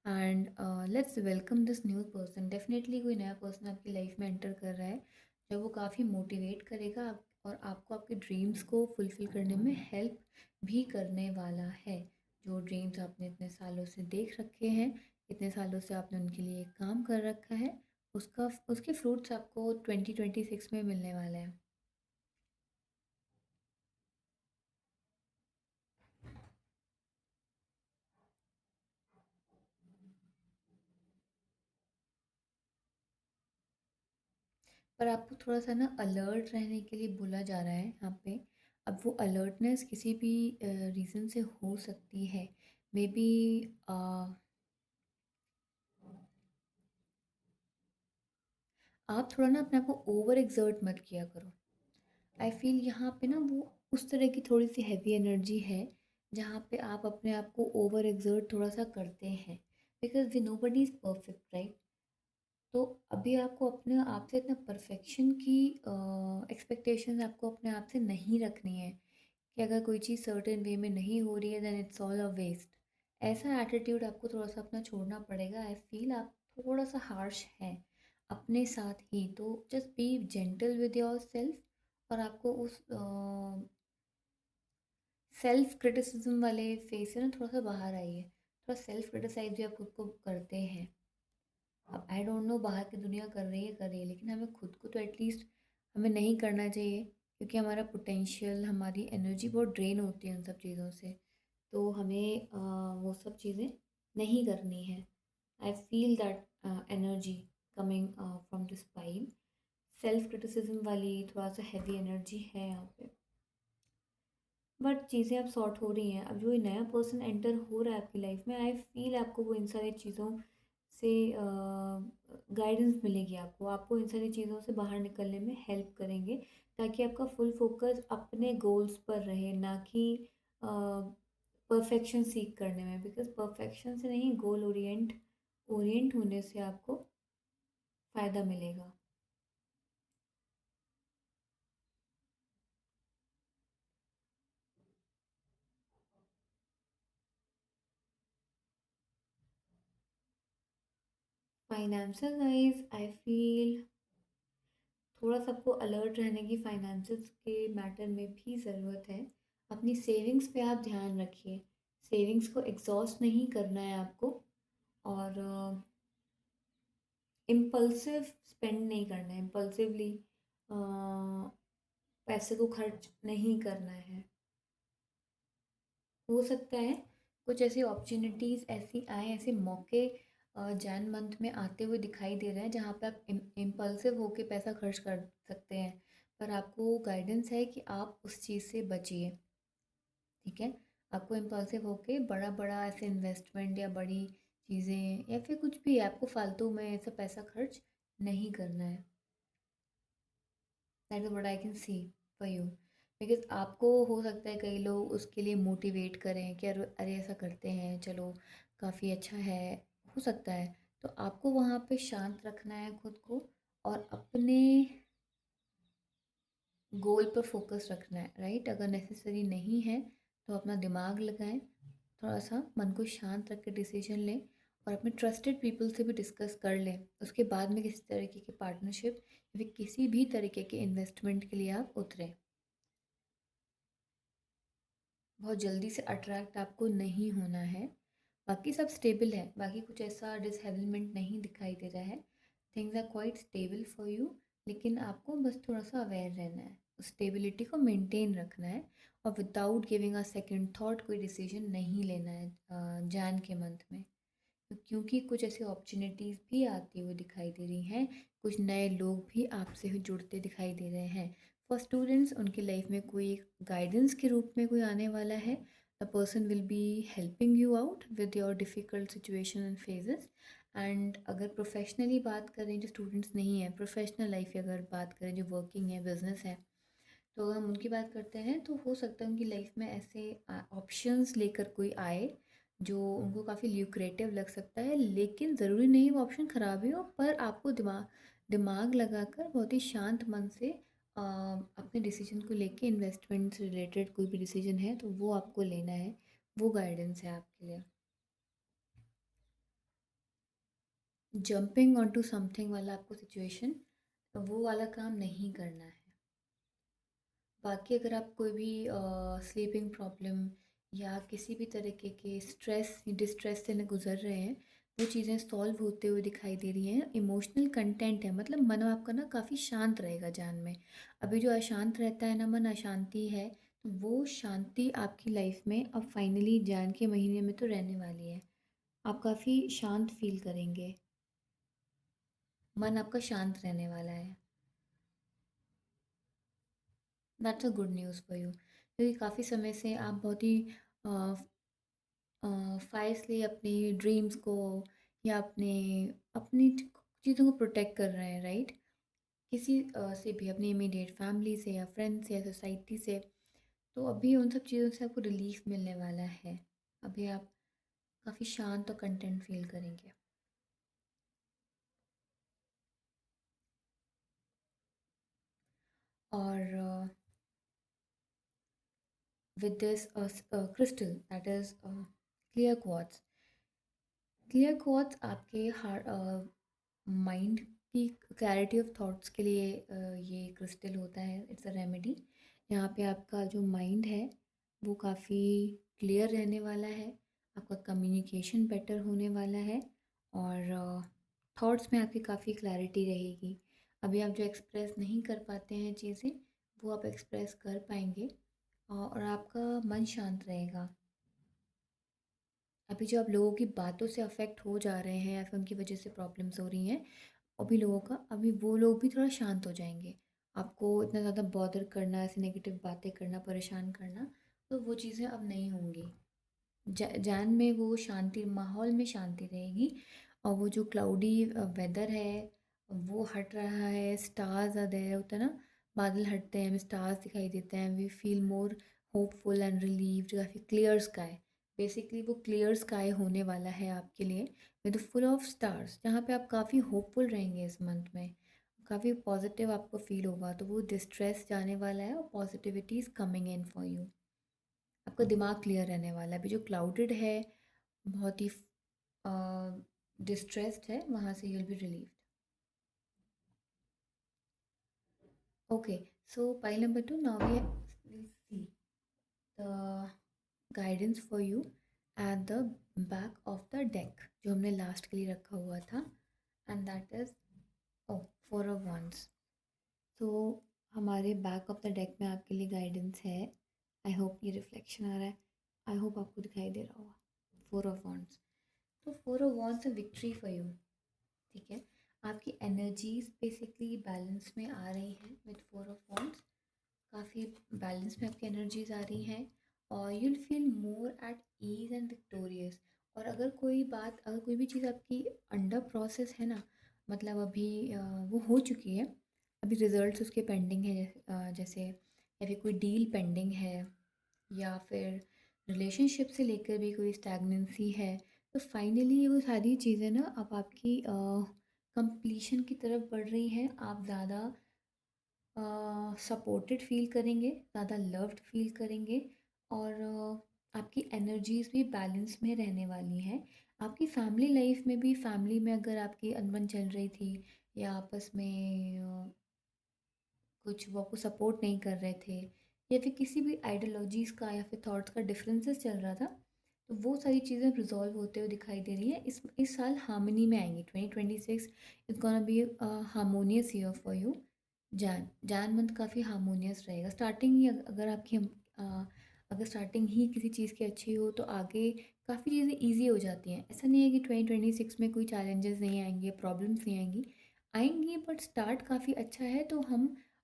And let's welcome this new person. Definitely कोई नया पर्सन आपकी लाइफ में एंटर कर रहा है जब वो काफ़ी मोटिवेट करेगा और आपको आपके ड्रीम्स को फुलफ़िल करने में हेल्प भी करने वाला है। जो ड्रीम्स आपने इतने सालों से देख रखे हैं, इतने सालों से आपने उनके लिए काम कर रखा है, उसका उसके फ्रूट्स आपको 2026 में मिलने वाले हैं। पर आपको थोड़ा-सा ना अलर्ट रहने के लिए बोला जा रहा है यहाँ पे। अब वो अलर्टनेस किसी भी रीज़न से हो सकती है। मेबी अ, आप थोड़ा ना अपने आप को ओवर एक्सर्ट मत किया करो। आई फ़ील यहाँ पे ना वो उस तरह की थोड़ी-सी हेवी एनर्जी है, जहाँ पे आप अपने आप को ओवर एक्सर्ट थोड़ा-सा करते हैं। Because we nobody is perfect, right? तो अभी आपको अपने आप से इतना परफेक्शन की एक्सपेक्टेशंस आपको अपने आप से नहीं रखनी है कि अगर कोई चीज़ सर्टेन वे में नहीं हो रही है then it's all a waste. ऐसा एटीट्यूड आपको थोड़ा-सा अपना छोड़ना पड़ेगा। आई फ़ील आप थोड़ा-सा हार्श हैं अपने साथ ही, तो just be gentle with yourself और आपको उस सेल्फ क्रिटिसिज्म वाले फेज़ से ना थोड़ा-सा बाहर आइए। थोड़ा सेल्फ क्रिटिसाइज़ भी आप खुद को करते हैं। अब आई डोंट नो बाहर की दुनिया कर रही है, लेकिन हमें खुद को तो एटलीस्ट हमें नहीं करना चाहिए क्योंकि हमारा पोटेंशियल, हमारी एनर्जी बहुत ड्रेन होती है उन सब चीज़ों से। तो हमें वो सब चीज़ें नहीं करनी है। I feel that energy coming from the spine. Self criticism वाली थोड़ा सा हैवी एनर्जी है यहाँ पे। बट चीज़ें अब सॉर्ट हो रही हैं। अब जो ये नया पर्सन एंटर हो रहा है आपकी लाइफ में, आई फील आपको वो इन सारी चीज़ों से गाइडेंस मिलेगी। आपको इन सारी चीज़ों से बाहर निकलने में हेल्प करेंगे ताकि आपका फुल फोकस अपने गोल्स पर रहे, ना कि परफेक्शन सीख करने में। बिकॉज परफेक्शन से नहीं, गोल ओरिएंट ओरिएंट होने से आपको फ़ायदा मिलेगा। फाइनेंशियल वाइज आई फील थोड़ा सा आपको अलर्ट रहने की फाइनेंसेस के मैटर में भी ज़रूरत है। अपनी सेविंग्स पे आप ध्यान रखिए। सेविंग्स को एग्जॉस्ट नहीं करना है आपको और इम्पल्सिव स्पेंड नहीं करना है। इम्पल्सिवली पैसे को खर्च नहीं करना है। हो सकता है कुछ ऐसी अपॉर्चुनिटीज़ ऐसी आए, ऐसे मौके जैन मंथ में आते हुए दिखाई दे रहे हैं जहाँ पे आप इम्पल्सिव होके पैसा खर्च कर सकते हैं। पर आपको गाइडेंस है कि आप उस चीज़ से बचिए, ठीक है? आपको इम्पल्सिव होके बड़ा-बड़ा ऐसे इन्वेस्टमेंट या बड़ी चीज़ें या फिर कुछ भी आपको फालतू में ऐसा पैसा खर्च नहीं करना है। That is what I can C for you. Because आपको हो सकता है कई लोग उसके लिए मोटिवेट करें कि अरे अरे ऐसा करते हैं, चलो काफ़ी अच्छा है, हो सकता है। तो आपको वहाँ पे शांत रखना है खुद को और अपने गोल पर फोकस रखना है, राइट? अगर नेसेसरी नहीं है तो अपना दिमाग लगाएं, थोड़ा सा मन को शांत रख के डिसीजन लें और अपने ट्रस्टेड पीपल से भी डिस्कस कर लें। उसके बाद में किसी तरीके की पार्टनरशिप या फिर किसी भी तरीके के इन्वेस्टमेंट के लिए आप उतरें। बहुत जल्दी से अट्रैक्ट आपको नहीं होना है। बाकी सब स्टेबल है, बाकी कुछ ऐसा डिसहेबलमेंट नहीं दिखाई दे रहा है। Things are quite stable for you, लेकिन आपको बस थोड़ा सा अवेयर रहना है, उस स्टेबिलिटी को मेंटेन रखना है और without giving a second thought कोई डिसीजन नहीं लेना है जैन के मंथ में। तो क्योंकि कुछ ऐसी अपॉर्चुनिटीज़ भी आती हुई दिखाई दे रही हैं, कुछ नए लोग भी आपसे जुड़ते दिखाई दे रहे हैं। फॉर स्टूडेंट्स उनकी लाइफ में कोई गाइडेंस के रूप में कोई आने वाला है। The person will be helping you out with your difficult situation and phases. And अगर प्रोफेशनली बात करें, जो स्टूडेंट्स नहीं हैं, प्रोफेशनल लाइफ की अगर बात करें, जो वर्किंग है, बिजनेस है, तो अगर हम उनकी बात करते हैं तो हो सकता है उनकी लाइफ में ऐसे ऑप्शंस लेकर कोई आए जो उनको काफ़ी ल्यूक्रेटिव लग सकता है, लेकिन ज़रूरी नहीं वो ऑप्शन ख़राब ही हो, पर आपको दिमाग दिमाग लगाकर बहुत ही शांत मन से अपने डिसीजन को लेके, इन्वेस्टमेंट से रिलेटेड कोई भी डिसीजन है तो वो आपको लेना है। वो गाइडेंस है आपके लिए। जंपिंग ऑन टू समथिंग वाला आपको सिचुएशन, वो वाला काम नहीं करना है। बाकी अगर आप कोई भी स्लीपिंग प्रॉब्लम या किसी भी तरीके के स्ट्रेस डिस्ट्रेस से न गुजर रहे हैं, वो चीज़ें सॉल्व होते हुए दिखाई दे रही हैं। इमोशनल कंटेंट है, मतलब मन आपका ना काफ़ी शांत रहेगा जान में। अभी जो अशांत रहता है ना मन, अशांति है, तो वो शांति आपकी लाइफ में अब फाइनली जान के महीने में तो रहने वाली है। आप काफ़ी शांत फील करेंगे, मन आपका शांत रहने वाला है। That's a good news for you, क्योंकि काफ़ी समय से आप बहुत ही फायसली अपनी ड्रीम्स को या अपने अपनी चीज़ों को प्रोटेक्ट कर रहे हैं, राइट? किसी से भी, अपनी इमीडिएट फैमिली से या फ्रेंड्स से या सोसाइटी से। तो अभी उन सब चीज़ों से आपको रिलीफ मिलने वाला है। अभी आप काफ़ी शांत और कंटेंट फील करेंगे। और with this crystal that is clear quartz. Clear quartz आपके हार्ट माइंड की क्लैरिटी ऑफ थॉट्स के लिए ये क्रिस्टल होता है। It's a remedy. यहाँ पे आपका जो माइंड है वो काफ़ी क्लियर रहने वाला है, आपका कम्युनिकेशन बेटर होने वाला है और थॉट्स में आपकी काफ़ी क्लैरिटी रहेगी। अभी आप जो एक्सप्रेस नहीं कर पाते हैं चीज़ें, वो आप एक्सप्रेस कर पाएंगे और आपका मन शांत रहेगा। अभी जो आप लोगों की बातों से अफेक्ट हो जा रहे हैं या फिर उनकी वजह से प्रॉब्लम्स हो रही हैं, अभी लोगों का, अभी वो लोग भी थोड़ा शांत हो जाएंगे। आपको इतना ज़्यादा बॉदर करना, ऐसे नेगेटिव बातें करना, परेशान करना, तो वो चीज़ें अब नहीं होंगी। जान में वो शांति, माहौल में शांति रहेगी। और वो जो क्लाउडी वेदर है वो हट रहा है, स्टार्स आर देयर, होता है ना, बादल हटते हैं, हमें स्टार्स दिखाई देते हैं, we feel more hopeful and relieved, काफ़ी क्लियर स्काई। बेसिकली वो क्लियर स्काई होने वाला है आपके लिए, विद फुल ऑफ स्टार्स, जहाँ पे आप काफ़ी होपफुल रहेंगे इस मंथ में, काफ़ी पॉजिटिव आपको फील होगा। तो वो डिस्ट्रेस जाने वाला है और positivity is coming in for you. आपका दिमाग क्लियर रहने वाला है। अभी जो क्लाउडेड है, बहुत ही डिस्ट्रेस्ड है, वहाँ से you'll be relieved. Okay, so pile number 2, now we will see the guidance for you at the back of the deck, जो हमने लास्ट के लिए रखा हुआ था, एंड दैट इज ओ 4 of Wands। तो हमारे बैक ऑफ द डेक में आपके लिए गाइडेंस है। आई होप ये रिफ्लेक्शन आ रहा है, आई होप आपको दिखाई दे रहा होगा। 4 of Wands, तो 4 of Wands है विक्ट्री फॉर यू, ठीक है? आपकी एनर्जीज बेसिकली बैलेंस में आ रही हैं विद फोर ऑफ वॉन्ड्स। काफ़ी बैलेंस में आपकी एनर्जीज आ रही हैं और you'll feel more at ease and victorious. और अगर कोई भी चीज़ आपकी अंडर प्रोसेस है ना, मतलब अभी वो हो चुकी है, अभी रिजल्ट्स उसके पेंडिंग है, जैसे या फिर कोई डील पेंडिंग है, या फिर रिलेशनशिप से लेकर भी कोई स्टैग्नेंसी है, तो फाइनली वो सारी चीज़ें ना अब आपकी कंप्लीशन की तरफ बढ़ रही हैं। आप ज़्यादा सपोर्टेड फील करेंगे, ज़्यादा लव्ड फील करेंगे, और आपकी एनर्जीज भी बैलेंस में रहने वाली हैं। आपकी फैमिली लाइफ में भी, फैमिली में अगर आपकी अनबन चल रही थी या आपस में कुछ वो आपको सपोर्ट नहीं कर रहे थे, या फिर किसी भी आइडियोलॉजीज़ का या फिर थॉट्स का डिफरेंसेस चल रहा था, तो वो सारी चीज़ें रिजॉल्व होते हुए दिखाई दे रही हैं। इस साल हार्मनी में आएंगी। 2026 is gonna be harmonious year for you. Jain month काफ़ी हार्मोनियस रहेगा। स्टार्टिंग ही अगर आपकी अगर स्टार्टिंग ही किसी चीज़ की अच्छी हो तो आगे काफ़ी चीज़ें ईजी हो जाती हैं। ऐसा नहीं है कि 2026 में कोई चैलेंजेस नहीं आएंगे, प्रॉब्लम्स नहीं आएंगी, आएंगी, बट स्टार्ट काफ़ी अच्छा है। तो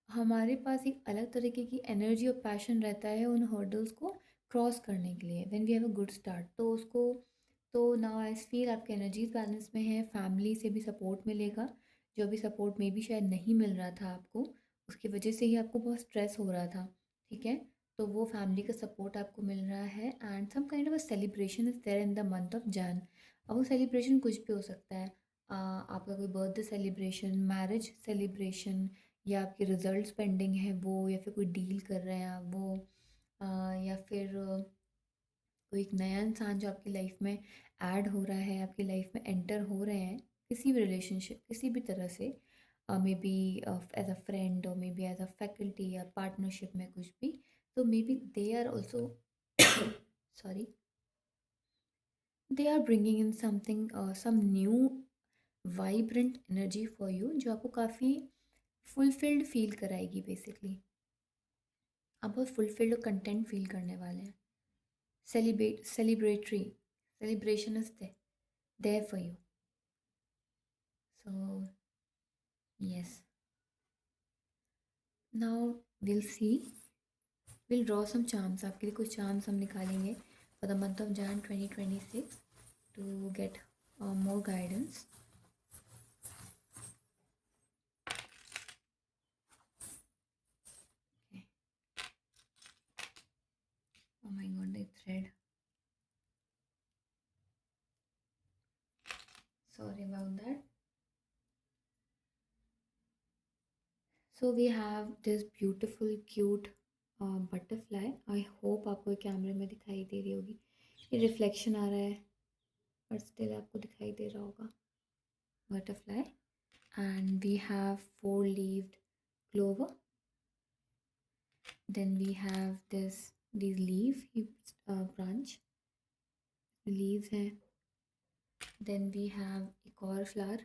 हमारे पास एक अलग तरीके की एनर्जी और पैशन रहता है उन हर्डल्स को क्रॉस करने के लिए। When we have a good start, तो उसको, तो नाउ आई फील आपके एनर्जीज बैलेंस में है। फैमिली से भी सपोर्ट मिलेगा, जो भी सपोर्ट में भी शायद नहीं मिल रहा था आपको, उसकी वजह से ही आपको बहुत स्ट्रेस हो रहा था, ठीक है, तो वो फैमिली का सपोर्ट आपको मिल रहा है। And some kind of a celebration is there in the month of Jan. अब वो सेलिब्रेशन कुछ भी हो सकता है, आपका कोई बर्थडे सेलिब्रेशन, मैरिज सेलिब्रेशन, या आपके रिजल्ट्स पेंडिंग है वो, या फिर कोई डील कर रहे हैं आप वो, या फिर कोई एक नया इंसान जो आपकी लाइफ में ऐड हो रहा है, आपकी लाइफ में एंटर हो रहे हैं, किसी भी रिलेशनशिप, किसी भी तरह से, may be as a friend और may be as a faculty या पार्टनरशिप में कुछ भी, तो may be they are also sorry, they are bringing in something, some new vibrant energy for you, जो आपको काफ़ी फुलफिल्ड फील कराएगी बेसिकली। आप बहुत फुलफिल्ड और कंटेंट फील करने वाले हैं। Celebratory celebration is there for you. So yes, now we'll see, we'll draw some charms, आपके लिए कुछ charms हम निकालेंगे for the month of Jan 2026 to get more guidance. Okay. Oh my god, the thread, sorry about that. So we have this beautiful cute butterfly. I hope आपको कैमरे में दिखाई दे रही होगी, ये रिफ्लेक्शन आ रहा है पर स्टिल आपको दिखाई दे रहा होगा, butterfly. And we have four leaved clover. Then we have these branch leaves हैं. Then we have एक और flower.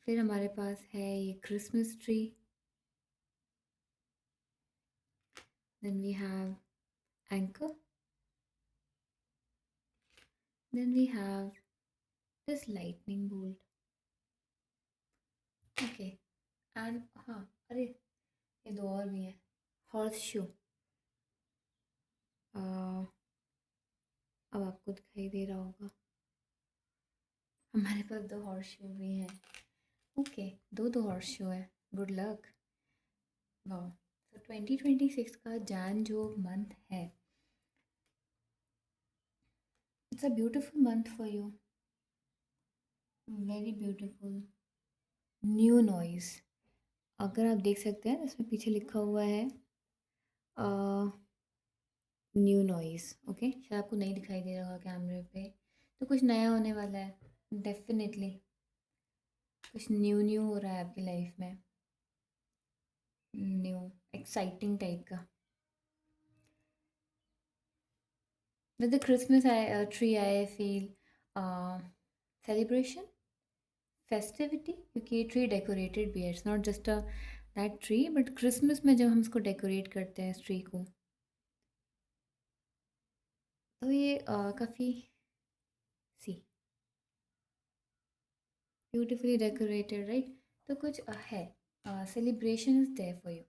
फिर हमारे पास है ये Christmas tree. Then we have anchor. Then we have this lightning bolt. Okay. And हाँ, अरे ये दो और भी हैं. Horse shoe. अब आपको दिखाई दे रहा होगा, हमारे पास दो हॉर्स शू भी हैं. ओके, दो हॉर्स शू है. Good luck. वाह. तो 2026 का जैन जो मंथ है, it's a beautiful month for you. Very beautiful. New noise, अगर आप देख सकते हैं इसमें पीछे लिखा हुआ है न्यू नॉइज़. ओके, शायद आपको नहीं दिखाई दे रहा होगा कैमरे पे, तो कुछ नया होने वाला है डेफिनेटली. कुछ न्यू न्यू हो रहा है आपकी लाइफ में, न्यू एक्साइटिंग टाइप का. With the Christmas tree I feel celebration, festivity, क्योंकि ये ट्री डेकोरेटेड भी है. It's not just a that tree, but Christmas में जब हम इसको डेकोरेट करते हैं इस ट्री को, तो ये काफ़ी सी ब्यूटिफुली डेकोरेटेड, राइट? तो कुछ है, celebration is there for you,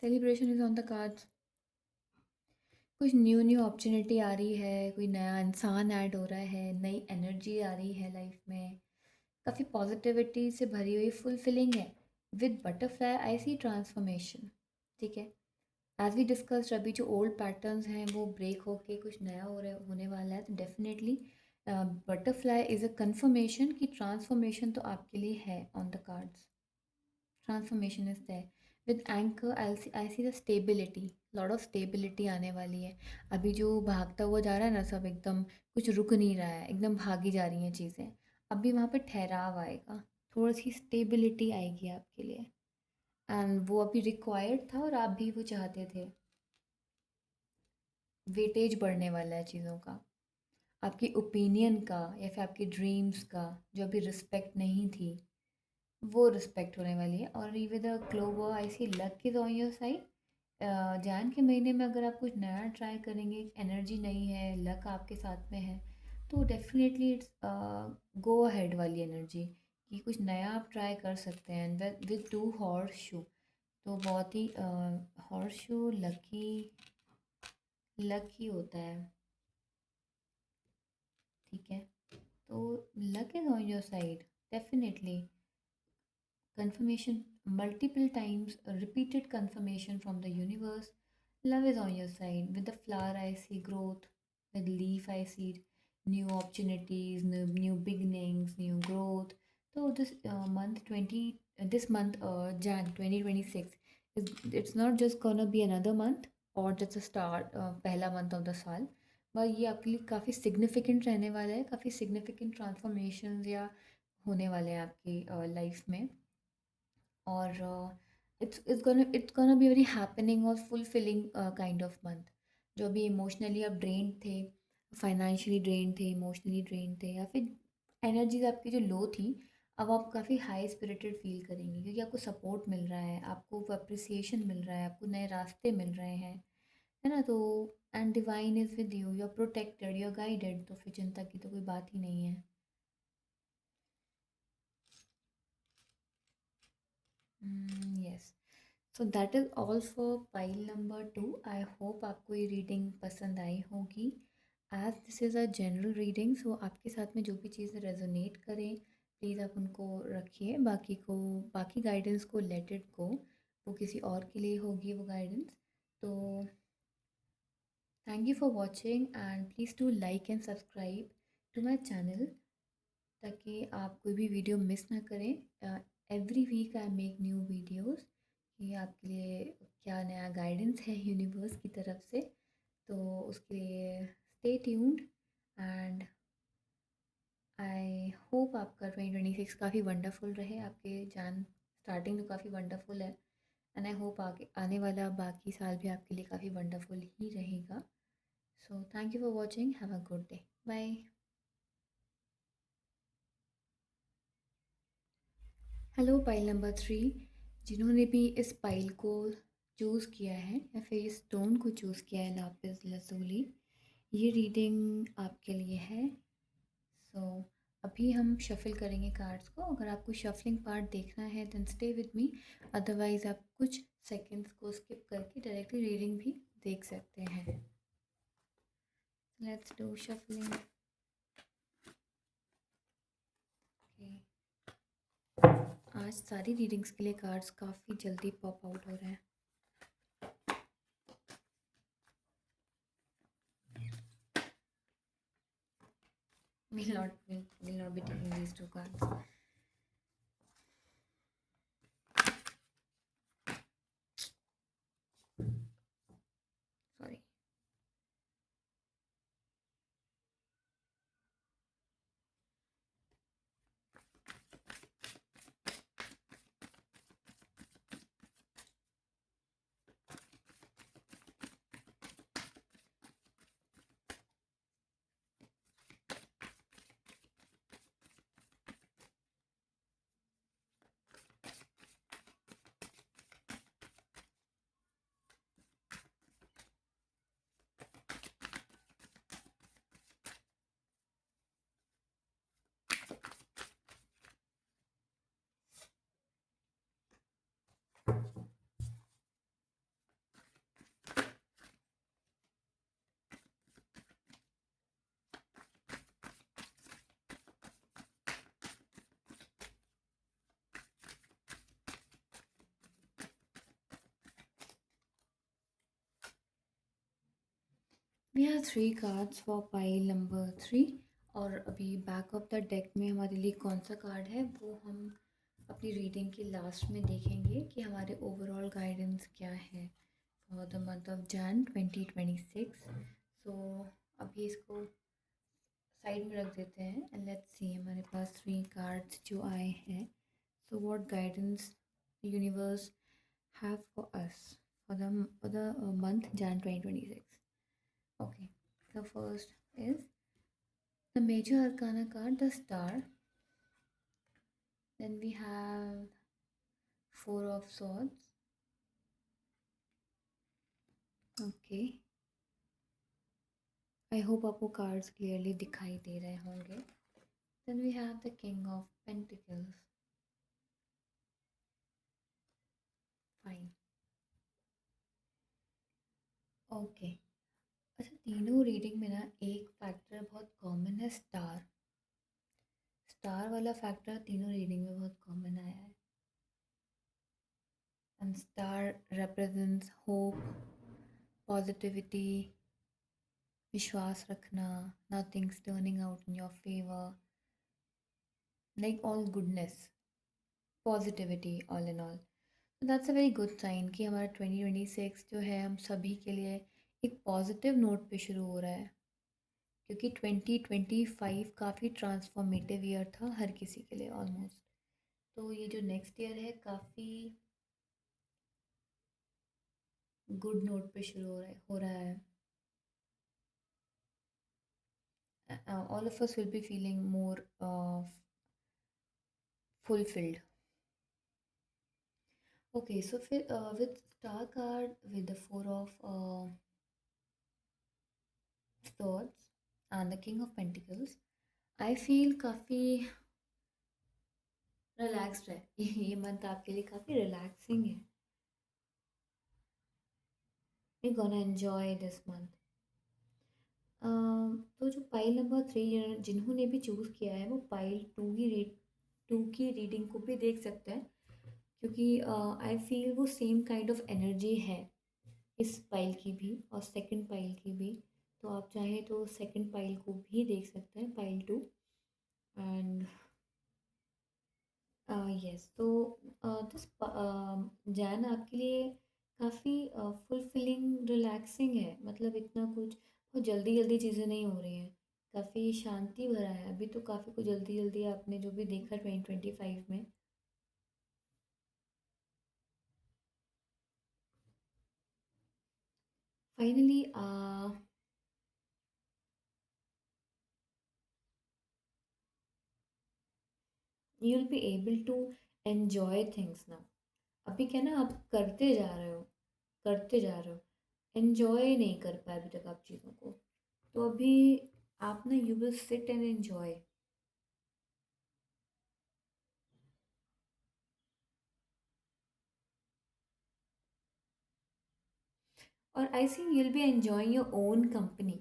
celebration is on the cards. कुछ न्यू न्यू अपॉर्चुनिटी आ रही है, कोई नया इंसान ऐड हो रहा है, नई एनर्जी आ रही है लाइफ में, काफ़ी पॉजिटिविटी से भरी हुई फुलफिलिंग है। With butterfly I see transformation, ठीक है। एज वी डिस्कस्ड, अभी जो ओल्ड पैटर्न्स हैं वो ब्रेक होके कुछ नया होने वाला है, तो definitely butterfly is a confirmation कि ट्रांसफॉर्मेशन तो आपके लिए है on the cards. Transformation is there. With anchor I see the stability, lot of stability आने वाली है। अभी जो भागता हुआ जा रहा है ना सब, एकदम कुछ रुक नहीं रहा है, एकदम भागी जा रही हैं चीज़ें। अभी वहाँ पे ठहराव आएगा, थोड़ी सी स्टेबिलिटी आएगी आपके लिए। एंड वो अभी रिक्वायर्ड था और आप भी वो चाहते थे। वेटेज बढ़ने वाला है चीज़ों का, आपकी ओपिनियन का या फिर आपके ड्रीम्स का, जो अभी रिस्पेक्ट नहीं थी वो रिस्पेक्ट होने वाली है। और with the clover I see luck is on your side. Jan के महीने में अगर आप कुछ नया ट्राई करेंगे, एनर्जी नई है, लक आपके साथ में है, तो डेफिनेटली इट्स गो अहेड वाली एनर्जी कि कुछ नया आप ट्राई कर सकते हैं। विद टू हॉर्स शू, तो बहुत ही हॉर्स शू लकी, लकी होता है, ठीक है। तो luck is on your side definitely. Confirmation, multiple times, a repeated confirmation from the universe. Love is on your side. With the flower, I see growth. With leaf, I see new opportunities, new beginnings, new growth. So this this month, Jan 2026, it's not just gonna be another month or just a start, पहला month of the साल, but ये आपके लिए काफ़ी significant रहने वाला है, काफ़ी significant transformations या होने वाले हैं आपकी लाइफ में। और it's gonna be very happening और fulfilling kind of month। जो भी इमोशनली आप ड्रेन थे, फाइनेंशियली ड्रेन थे, इमोशनली ड्रेन थे, या फिर एनर्जीज आपकी जो लो थी, अब आप काफ़ी हाई स्पिरिटेड फील करेंगे क्योंकि आपको सपोर्ट मिल रहा है, आपको अप्रिसिएशन मिल रहा है, आपको नए रास्ते मिल रहे हैं, है ना। तो and divine is with you, you are protected, you are guided, तो फिर चिंता की तो कोई बात ही नहीं है। Yes, so that is all for pile number 2। I hope आपको ये रीडिंग पसंद आई होगी। As this is a general reading, so आपके साथ में जो भी चीज़ें रेजोनेट करें प्लीज़ आप उनको रखिए, बाकी गाइडेंस को लेट इट गो, वो किसी और के लिए होगी वो गाइडेंस। तो thank you for watching and please to like and subscribe to my channel, ताकि आप कोई भी वीडियो मिस ना करें। Every week I make new videos कि आपके लिए क्या नया गाइडेंस है यूनिवर्स की तरफ से। तो उसके लिए stay tuned and I hope आपका 2026 काफ़ी वंडरफुल रहे। आपके जान स्टार्टिंग तो काफ़ी वंडरफुल है, एंड आई होप आगे आने वाला बाकी साल भी आपके लिए काफ़ी वंडरफुल ही रहेगा। So thank you for watching, have a good day, bye. Hello pile number 3, जिन्होंने भी इस पाइल को चूज़ किया है या फिर इस स्टोन को चूज़ किया है, लापिस लजूली, ये रीडिंग आपके लिए है। सो अभी हम शफल करेंगे कार्ड्स को। अगर आपको शफलिंग पार्ट देखना है then stay with me, otherwise आप कुछ सेकंड्स को स्किप करके डायरेक्टली रीडिंग भी देख सकते हैं। Let's do shuffling. आज सारी रीडिंग्स के लिए कार्ड्स काफ़ी जल्दी पॉप आउट हो रहे हैं। Will not be taking these two cards. Sorry. We have three cards for pile number three. और अभी बैक ऑफ द डेक में हमारे लिए कौन सा कार्ड है वो हम अपनी रीडिंग के लास्ट में देखेंगे कि हमारे ओवरऑल गाइडेंस क्या है for the month of Jain 2026। सो अभी इसको साइड में रख देते हैं एंड लेट्स सी हमारे पास थ्री कार्ड्स जो आए हैं। So what guidance universe have for us for the month Jan 2026. Okay, the first is the major arcana card, the star. Then we have four of swords. Okay, I hope आपको cards clearly दिखाई दे रहे होंगे. Then we have the king of pentacles. Fine. Okay. अच्छा, तीनों reading में ना एक फैक्टर बहुत कॉमन है, स्टार। स्टार वाला फैक्टर तीनों रीडिंग में बहुत कॉमन आया है। And star represents hope, positivity, विश्वास रखना, nothing's turning out in your favor, like all goodness, positivity all in all. So that's a very good sign कि हमारा 2026 जो है हम सभी के लिए एक पॉजिटिव नोट पे शुरू हो रहा है, क्योंकि 2025 काफ़ी ट्रांसफॉर्मेटिव ईयर था हर किसी के लिए ऑलमोस्ट। तो ये जो नेक्स्ट ईयर है काफ़ी गुड नोट पे शुरू हो रहा है। All of us will be feeling more fulfilled. Okay, so with star card with the four of swords and the king of pentacles, I feel काफ़ी रिलैक्स्ड है। ये मंथ आपके लिए काफ़ी रिलैक्सिंग है। We gonna enjoy this month. तो जो pile number three जिन्होंने भी चूज़ किया है वो पाइल टू की रीडिंग को भी देख सकते हैं, क्योंकि आई फील वो सेम काइंड ऑफ एनर्जी है इस पाइल की भी और सेकंड पाइल की भी। तो आप चाहें तो सेकंड पाइल को भी देख सकते हैं, पाइल टू। एंड यस, तो दिस जैन आपके लिए काफ़ी फुलफिलिंग रिलैक्सिंग है। मतलब इतना कुछ बहुत जल्दी जल्दी चीज़ें नहीं हो रही हैं, काफ़ी शांति भरा है अभी। तो काफ़ी कुछ जल्दी जल्दी आपने जो भी देखा 2025 में, finally you will be able to enjoy things now. अभी क्या ना, आप करते जा रहे हो, एन्जॉय नहीं कर पाए अभी तक आप चीज़ों को। तो अभी आप ना you will sit and enjoy. और I think you'll be enjoying your own company.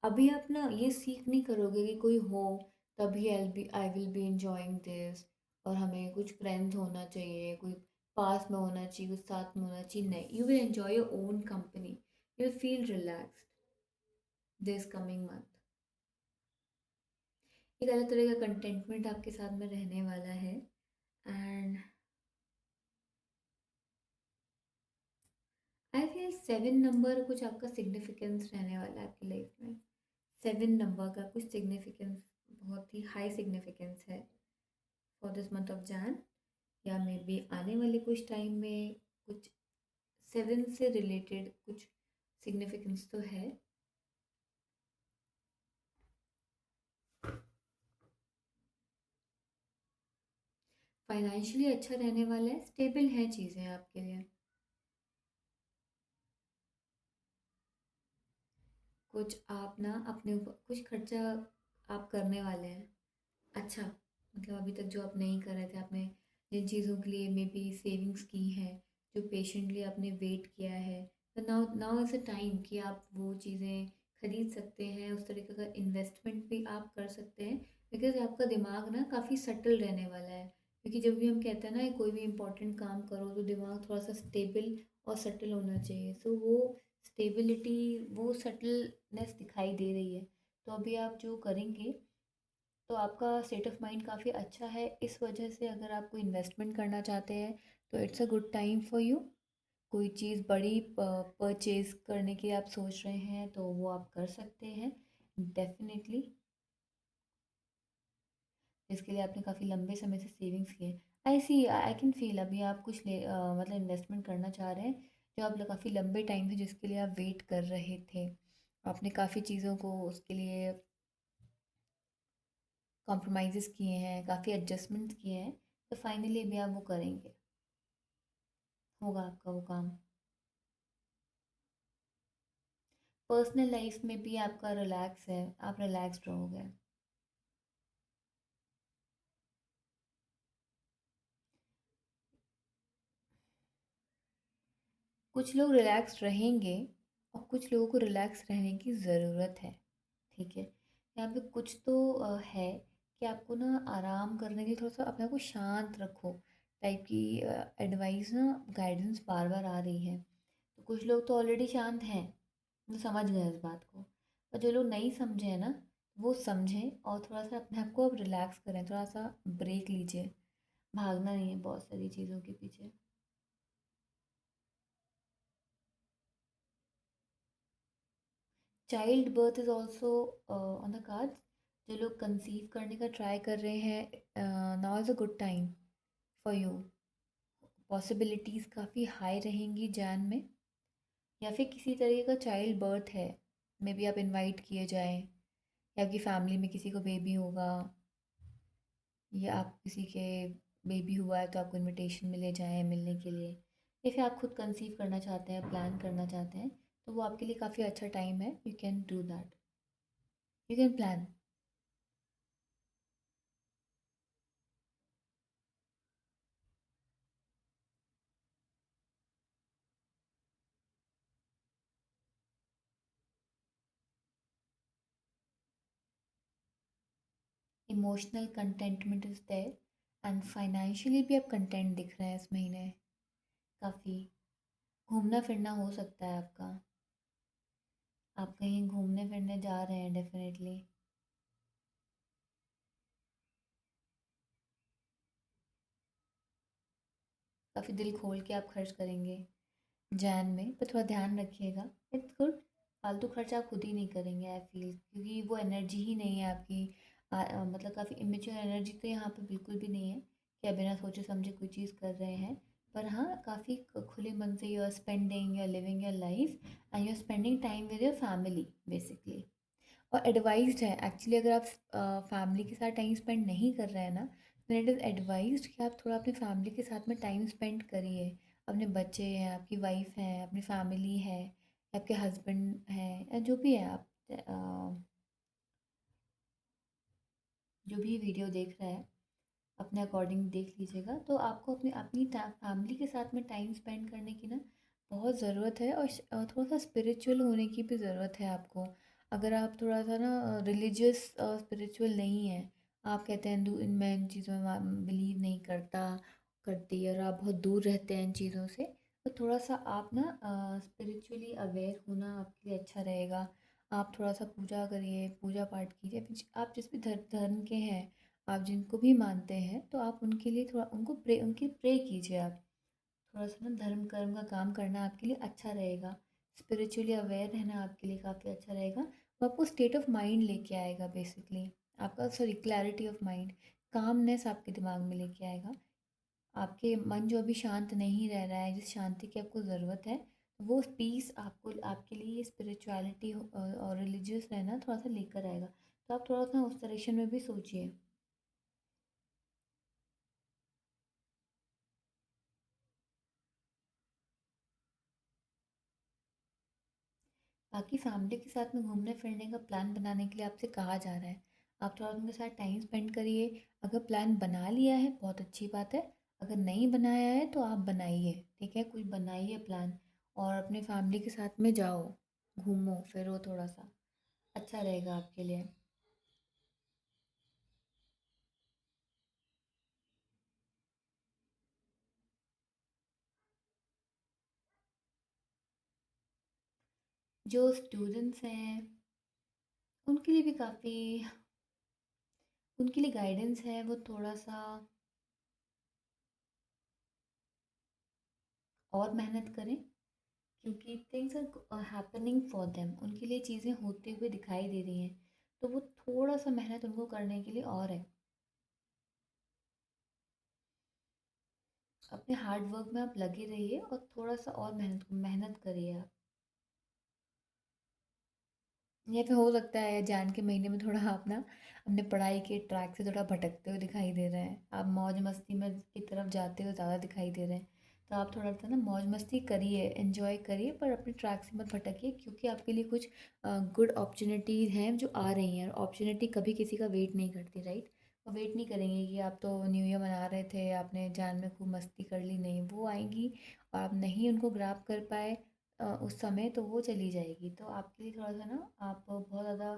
अभी आप ना ये सीख नहीं करोगे कि कोई हो तभी I will be enjoying this, और हमें कुछ फ्रेंड्स होना चाहिए, कोई पास में होना चाहिए, कुछ साथ में होना चाहिए। नहीं, you will enjoy your own company. You will feel relaxed this coming month. एक अलग तरह का कंटेंटमेंट आपके साथ में रहने वाला है। And I feel seven number कुछ आपका सिग्निफिकेंस रहने वाला है आपकी लाइफ में। सेवन नंबर का कुछ सिग्निफिकेंस, बहुत ही हाई सिग्निफिकेंस है for this month of Jain, या मे बी आने वाले कुछ टाइम में कुछ सेवन से रिलेटेड कुछ सिग्निफिकेंस तो है। फाइनेंशियली अच्छा रहने वाला है, स्टेबल है चीज़ें आपके लिए। कुछ आप ना अपने ऊपर कुछ खर्चा आप करने वाले हैं। अच्छा, मतलब अभी तक जो आप नहीं कर रहे थे, आपने जिन चीज़ों के लिए मे बी सेविंग्स की है, जो पेशेंटली आपने वेट किया है, तो now now is a time कि आप वो चीज़ें खरीद सकते हैं। उस तरीके का इन्वेस्टमेंट भी आप कर सकते हैं, बिकॉज आपका दिमाग ना काफ़ी सटल रहने वाला है। क्योंकि जब भी हम कहते हैं ना कोई भी इम्पोर्टेंट काम करो तो दिमाग थोड़ा सा स्टेबल और सटल होना चाहिए। सो वो स्टेबिलिटी, वो सटलनेस दिखाई दे रही है। तो अभी आप जो करेंगे, तो आपका स्टेट ऑफ माइंड काफ़ी अच्छा है। इस वजह से अगर आप कोई इन्वेस्टमेंट करना चाहते हैं तो it's a good time for you. कोई चीज़ बड़ी परचेज करने की आप सोच रहे हैं तो वो आप कर सकते हैं डेफिनेटली, जिसके लिए आपने काफ़ी लंबे समय से सेविंग्स किए। आई सी, आई कैन फील अभी आप कुछ मतलब इन्वेस्टमेंट करना चाह रहे हैं जो आप काफ़ी लंबे टाइम से जिसके लिए आप वेट कर रहे थे। आपने काफ़ी चीज़ों को उसके लिए कॉम्प्रोमाइज़ किए हैं, काफ़ी एडजस्टमेंट्स किए हैं, तो फाइनली अभी आप वो करेंगे, होगा आपका वो काम। पर्सनल लाइफ में भी आपका रिलैक्स है, आप रिलैक्स्ड रहोगे। कुछ लोग रिलैक्स रहेंगे और कुछ लोगों को रिलैक्स रहने की ज़रूरत है। ठीक है, यहाँ पे कुछ तो है कि आपको ना आराम करने के लिए थोड़ा सा अपने आप को शांत रखो टाइप की एडवाइस ना, गाइडेंस बार बार आ रही है। तो कुछ लोग तो ऑलरेडी शांत हैं, वो समझ गए इस बात को। पर जो लोग नहीं समझे हैं ना, वो समझें और थोड़ा सा अपने आप को अब रिलैक्स करें, थोड़ा सा ब्रेक लीजिए। भागना नहीं है बहुत सारी चीज़ों के पीछे। Child birth is also on the cards. जो लोग कंसीव करने का ट्राई कर रहे हैं, now is a good time for you. Possibilities काफ़ी हाई रहेंगी जैन में, या फिर किसी तरीके का चाइल्ड बर्थ है, मे बी आप इनवाइट किए जाएं, या आपकी फैमिली में किसी को बेबी होगा, या आप किसी के बेबी हुआ है तो आपको इनविटेशन मिले जाएं मिलने के लिए, या फिर आप खुद कंसीव करना चाहते हैं, प्लान करना चाहते हैं, तो वो आपके लिए काफ़ी अच्छा टाइम है। You can do that, you can plan. Emotional contentment is there and financially भी आप कंटेंट दिख रहे हैं इस महीने। काफ़ी घूमना फिरना हो सकता है आपका, आप कहीं घूमने फिरने जा रहे हैं डेफिनेटली। काफ़ी दिल खोल के आप खर्च करेंगे जैन में, पर थोड़ा ध्यान रखिएगा। It's good. फालतू खर्च आप खुद ही नहीं करेंगे आई फील, क्योंकि वो एनर्जी ही नहीं है आपकी। मतलब काफ़ी इमेच्योर एनर्जी तो यहाँ पे बिल्कुल भी नहीं है कि आप बिना सोचे समझे कोई चीज़ कर रहे हैं। पर हाँ, काफ़ी खुले मन से you are spending, you are living your life and you are spending time with your family basically. और एडवाइस्ड है एक्चुअली, अगर आप फैमिली के साथ टाइम स्पेंड नहीं कर रहे हैं ना, तो इट इज़ एडवाइज्ड कि आप थोड़ा अपनी फैमिली के साथ में टाइम स्पेंड करिए। अपने बच्चे हैं, आपकी वाइफ है, अपनी फैमिली है, आपके हस्बैंड हैं, या जो भी है आप, जो भी वीडियो देख रहा है अपने अकॉर्डिंग देख लीजिएगा। तो आपको अपनी अपनी फैमिली के साथ में टाइम स्पेंड करने की ना बहुत ज़रूरत है, और थोड़ा सा स्पिरिचुअल होने की भी ज़रूरत है आपको। अगर आप थोड़ा सा ना रिलीजियस स्पिरिचुअल नहीं है, आप कहते हैं हिंदू, मैं इन चीज़ों में बिलीव नहीं करता करती, और आप बहुत दूर रहते हैं इन चीज़ों से, तो थोड़ा सा आप ना स्पिरिचुअली अवेयर होना आपके लिए अच्छा रहेगा। आप थोड़ा सा पूजा करिए, पूजा पाठ कीजिए, फिर आप जिस भी धर्म के हैं, आप जिनको भी मानते हैं, तो आप उनके लिए थोड़ा उनको उनकी प्रे कीजिए आप। थोड़ा सा ना धर्म कर्म का काम करना आपके लिए अच्छा रहेगा। स्पिरिचुअली अवेयर रहना आपके लिए काफ़ी अच्छा रहेगा। वो आपको स्टेट ऑफ माइंड लेके आएगा बेसिकली, आपका sorry clarity of mind, calmness आपके दिमाग में लेके आएगा। आपके मन जो अभी शांत नहीं रह रहा है, जिस शांति की आपको ज़रूरत है, वो पीस आपको आपके लिए स्पिरिचुअलिटी और रिलीजियस रहना थोड़ा सा लेकर आएगा। तो आप थोड़ा सा उस डायरेक्शन में भी सोचिए। बाकी फैमिली के साथ में घूमने फिरने का प्लान बनाने के लिए आपसे कहा जा रहा है, आप थोड़ा उनके साथ टाइम स्पेंड करिए। अगर प्लान बना लिया है बहुत अच्छी बात है, अगर नहीं बनाया है तो आप बनाइए, ठीक है, कुछ बनाइए प्लान, और अपने फैमिली के साथ में जाओ, घूमो फिरो, थोड़ा सा अच्छा रहेगा आपके लिए। जो स्टूडेंट्स हैं उनके लिए भी काफ़ी, उनके लिए गाइडेंस है वो थोड़ा सा और मेहनत करें, क्योंकि things are happening for them, उनके लिए चीज़ें होते हुए दिखाई दे रही हैं, तो वो थोड़ा सा मेहनत उनको करने के लिए और है। अपने हार्ड वर्क में आप लगे रहिए और थोड़ा सा और मेहनत मेहनत करिए आप। या फिर हो सकता है जान के महीने में थोड़ा आप ना अपने पढ़ाई के ट्रैक से थोड़ा भटकते हुए दिखाई दे रहे हैं, आप मौज मस्ती में की तरफ जाते हुए ज़्यादा दिखाई दे रहे हैं। तो आप थोड़ा सा ना मौज मस्ती करिए, एंजॉय करिए, पर अपने ट्रैक से मत भटकिए, क्योंकि आपके लिए कुछ गुड अपॉर्चुनिटीज़ हैं जो आ रही हैं, और अपॉर्चुनिटी कभी किसी का वेट नहीं करती, राइट। वो वेट नहीं करेंगे कि आप तो न्यू ईयर मना रहे थे, आपने जान में खूब मस्ती कर ली, नहीं, वो आएंगी और आप नहीं उनको ग्रैब कर पाए उस समय, तो वो चली जाएगी। तो आपके लिए थोड़ा-सा ना आप बहुत ज़्यादा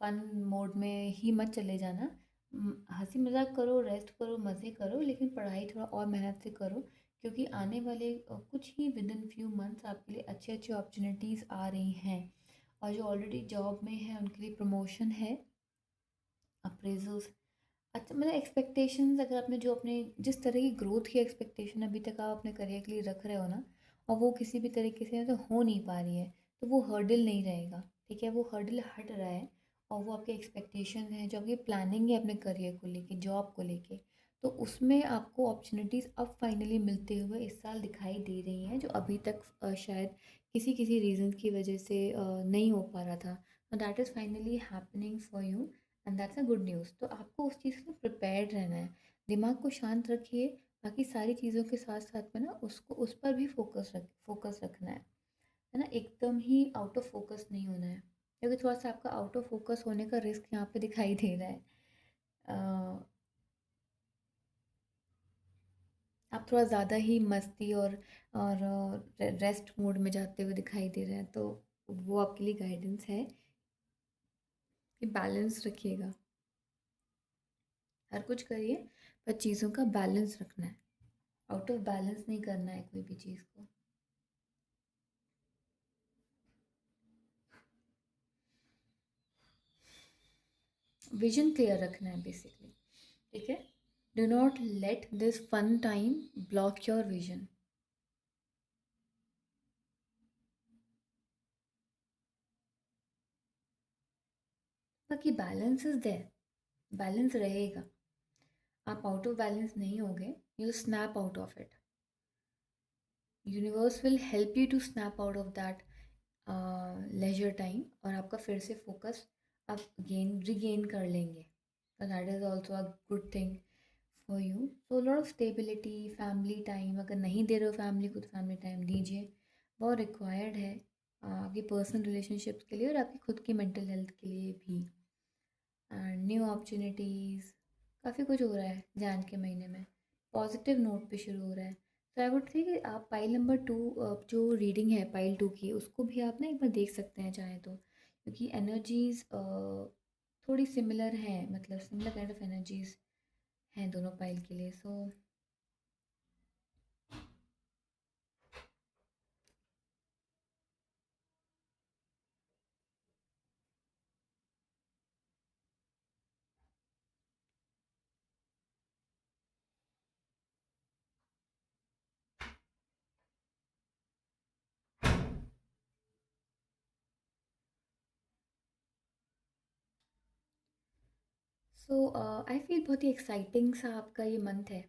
फ़न मोड में ही मत चले जाना। हँसी मज़ाक करो, रेस्ट करो, मज़े करो, लेकिन पढ़ाई थोड़ा और मेहनत से करो, क्योंकि आने वाले कुछ ही विदिन फ्यू मंथ्स आपके लिए अच्छी-अच्छी अपॉर्च्युनिटीज़ आ रही हैं। और जो ऑलरेडी जॉब में हैं उनके लिए प्रमोशन है, अप्रेज़ल्स, अच्छा, मतलब एक्सपेक्टेशंस, अगर आपने जो अपने जिस तरह की ग्रोथ की एक्सपेक्टेशन अभी तक आप अपने करियर के लिए रख रहे हो ना, और वो किसी भी तरीके से तो हो नहीं पा रही है, तो वो हर्डल नहीं रहेगा, ठीक है, वो हर्डल हट रहा है। और वो आपके एक्सपेक्टेशन हैं, जो आपकी प्लानिंग है अपने करियर को लेके, जॉब को लेके, तो उसमें आपको अपॉर्चुनिटीज़ अब फाइनली मिलते हुए इस साल दिखाई दे रही हैं, जो अभी तक शायद किसी किसी रीज़न की वजह से नहीं हो पा रहा था। That is finally happening for you, and that's a good news. तो आपको उस चीज़ के लिए प्रिपेयर्ड रहना है, दिमाग को शांत रखिए, बाकी सारी चीज़ों के साथ साथ में ना उसको उस पर भी फोकस रखना है ना, एकदम ही आउट ऑफ फोकस नहीं होना है, क्योंकि थोड़ा सा आपका आउट ऑफ फोकस होने का रिस्क यहाँ पे दिखाई दे रहा है। आप थोड़ा ज़्यादा ही मस्ती और रेस्ट मोड में जाते हुए दिखाई दे रहे हैं, तो वो आपके लिए गाइडेंस है कि बैलेंस रखिएगा, हर कुछ करिए, पर चीज़ों का बैलेंस रखना है, आउट ऑफ बैलेंस नहीं करना है कोई भी चीज़ को। विजन क्लियर रखना है बेसिकली, ठीक है। Do not let this fun time block your vision. बाकी बैलेंस इज देयर, बैलेंस रहेगा, आप आउट ऑफ बैलेंस नहीं होगे, you snap out of it, universe will help you to snap out of that leisure time, और आपका फिर से focus आप गेन रिगेन कर लेंगे, तो that is also a good thing for you. So lot of stability, family time, अगर नहीं दे रहे हो फैमिली को तो फैमिली टाइम दीजिए, बहुत रिक्वायर्ड है आपकी पर्सनल रिलेशनशिप्स के लिए और आपकी खुद की मेंटल हेल्थ के लिए भी। एंड न्यू अपॉर्चुनिटीज़, काफ़ी कुछ हो रहा है जैन के महीने में, पॉजिटिव नोट पे शुरू हो रहा है। तो आई वुड से कि आप पाइल नंबर 2, जो रीडिंग है पाइल 2 की, उसको भी आप ना एक बार देख सकते हैं चाहें तो, क्योंकि एनर्जीज़ थोड़ी सिमिलर हैं, मतलब सिमिलर काइंड ऑफ एनर्जीज़ हैं दोनों पाइल के लिए। सो सो आई फील बहुत ही एक्साइटिंग सा आपका ये मंथ है,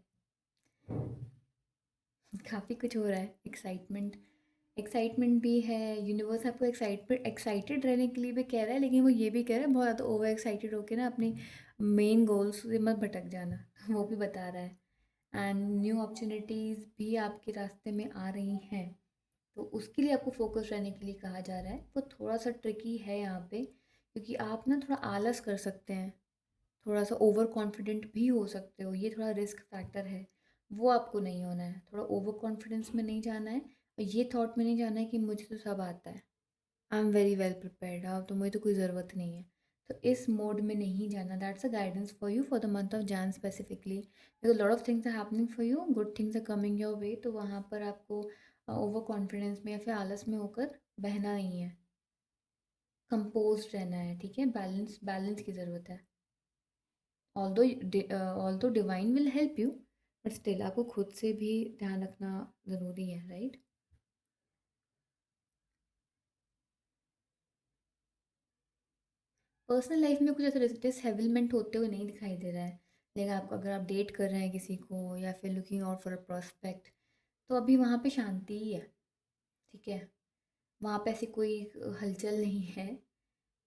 काफ़ी कुछ हो रहा है, एक्साइटमेंट, एक्साइटमेंट भी है, यूनिवर्स आपको एक्साइटेड रहने के लिए भी कह रहा है, लेकिन वो ये भी कह रहा है बहुत ज़्यादा ओवर एक्साइटेड होकर ना अपनी मेन गोल्स से मत भटक जाना, वो भी बता रहा है। एंड न्यू अपॉर्चुनिटीज़ भी आपके रास्ते में आ रही हैं, तो उसके लिए आपको फोकस रहने के लिए कहा जा रहा है। वो थोड़ा सा ट्रिकी है यहाँ पे, क्योंकि आप ना थोड़ा आलस कर सकते हैं, थोड़ा सा ओवर कॉन्फिडेंट भी हो सकते हो, ये थोड़ा रिस्क फैक्टर है, वो आपको नहीं होना है, थोड़ा ओवर कॉन्फिडेंस में नहीं जाना है, और ये थॉट में नहीं जाना है कि मुझे तो सब आता है, I am very well prepared, अब तो मुझे तो कोई ज़रूरत नहीं है, तो इस मोड में नहीं जाना। That's a guidance for you for the month of Jan specifically, because lot of things are happening for you, good things are coming your way, तो वहाँ पर आपको ओवर कॉन्फिडेंस में या फिर आलस में होकर बहना नहीं है, कंपोज्ड रहना है, ठीक है, बैलेंस बैलेंस की ज़रूरत है। Although divine will help you, but still आपको खुद से भी ध्यान रखना ज़रूरी है, राइट? पर्सनल लाइफ में कुछ ऐसा डिसहेबलमेंट होते हुए नहीं दिखाई दे रहा है। लेकिन आपको, अगर आप डेट कर रहे हैं किसी को या फिर looking out for a prospect, तो अभी वहाँ पे शांति ही है, ठीक है? वहाँ पे ऐसी कोई हलचल नहीं है।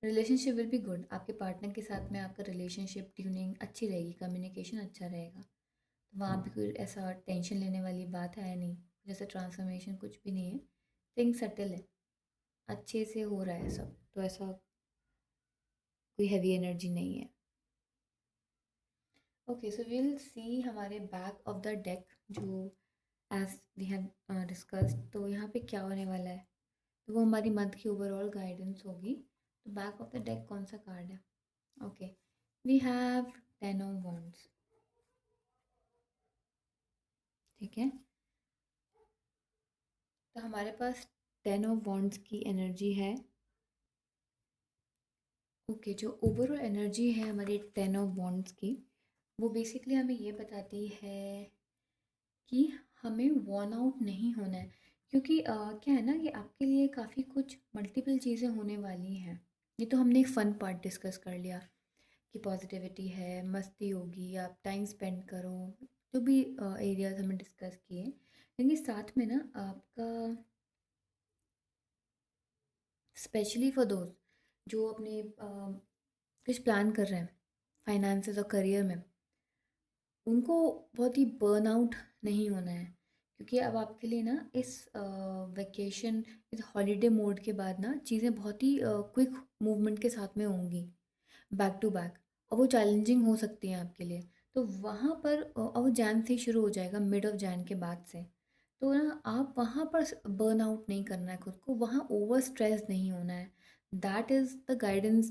रिलेशनशिप विल बी गुड, आपके पार्टनर के साथ में आपका रिलेशनशिप ट्यूनिंग अच्छी रहेगी, कम्युनिकेशन अच्छा रहेगा। तो वहाँ पे कोई ऐसा टेंशन लेने वाली बात है नहीं, जैसे ट्रांसफॉर्मेशन कुछ भी नहीं है। थिंग सेटल है, अच्छे से हो रहा है सब, तो ऐसा कोई हैवी एनर्जी नहीं है। ओके, सो विल सी हमारे बैक ऑफ द डेक, जो एज वी हैव डिस्कस्ड, तो यहाँ पे क्या होने वाला है, तो वो हमारी मंथ की ओवरऑल गाइडेंस होगी। तो बैक ऑफ द डेक कौन सा कार्ड है? Okay, we have ten of wands, ठीक है। तो हमारे पास टेन ऑफ वॉन्ड्स की एनर्जी है। ओके, जो ओवरऑल एनर्जी है हमारी टेन ऑफ वॉन्ड्स की, वो बेसिकली हमें ये बताती है कि हमें वॉर्न आउट नहीं होना है। क्योंकि क्या है ना कि आपके लिए काफ़ी कुछ मल्टीपल चीज़ें होने वाली हैं। ये तो हमने एक फ़न पार्ट डिस्कस कर लिया कि पॉजिटिविटी है, मस्ती होगी, आप टाइम स्पेंड करो, जो भी एरियाज हमने डिस्कस किए। लेकिन साथ में ना आपका, स्पेशली फॉर दोस्त जो अपने कुछ प्लान कर रहे हैं फाइनेंसेस और करियर में, उनको बहुत ही बर्नआउट नहीं होना है। क्योंकि अब आपके लिए ना इस वेकेशन, इस हॉलीडे मोड के बाद ना चीज़ें बहुत ही क्विक मूवमेंट के साथ में होंगी, बैक टू बैक, और वो चैलेंजिंग हो सकती हैं आपके लिए। तो वहाँ पर और वो जैन से ही शुरू हो जाएगा, मिड ऑफ जैन के बाद से। तो ना आप वहाँ पर बर्न आउट नहीं करना है खुद को, वहाँ ओवर स्ट्रेस नहीं होना है। That is the guidance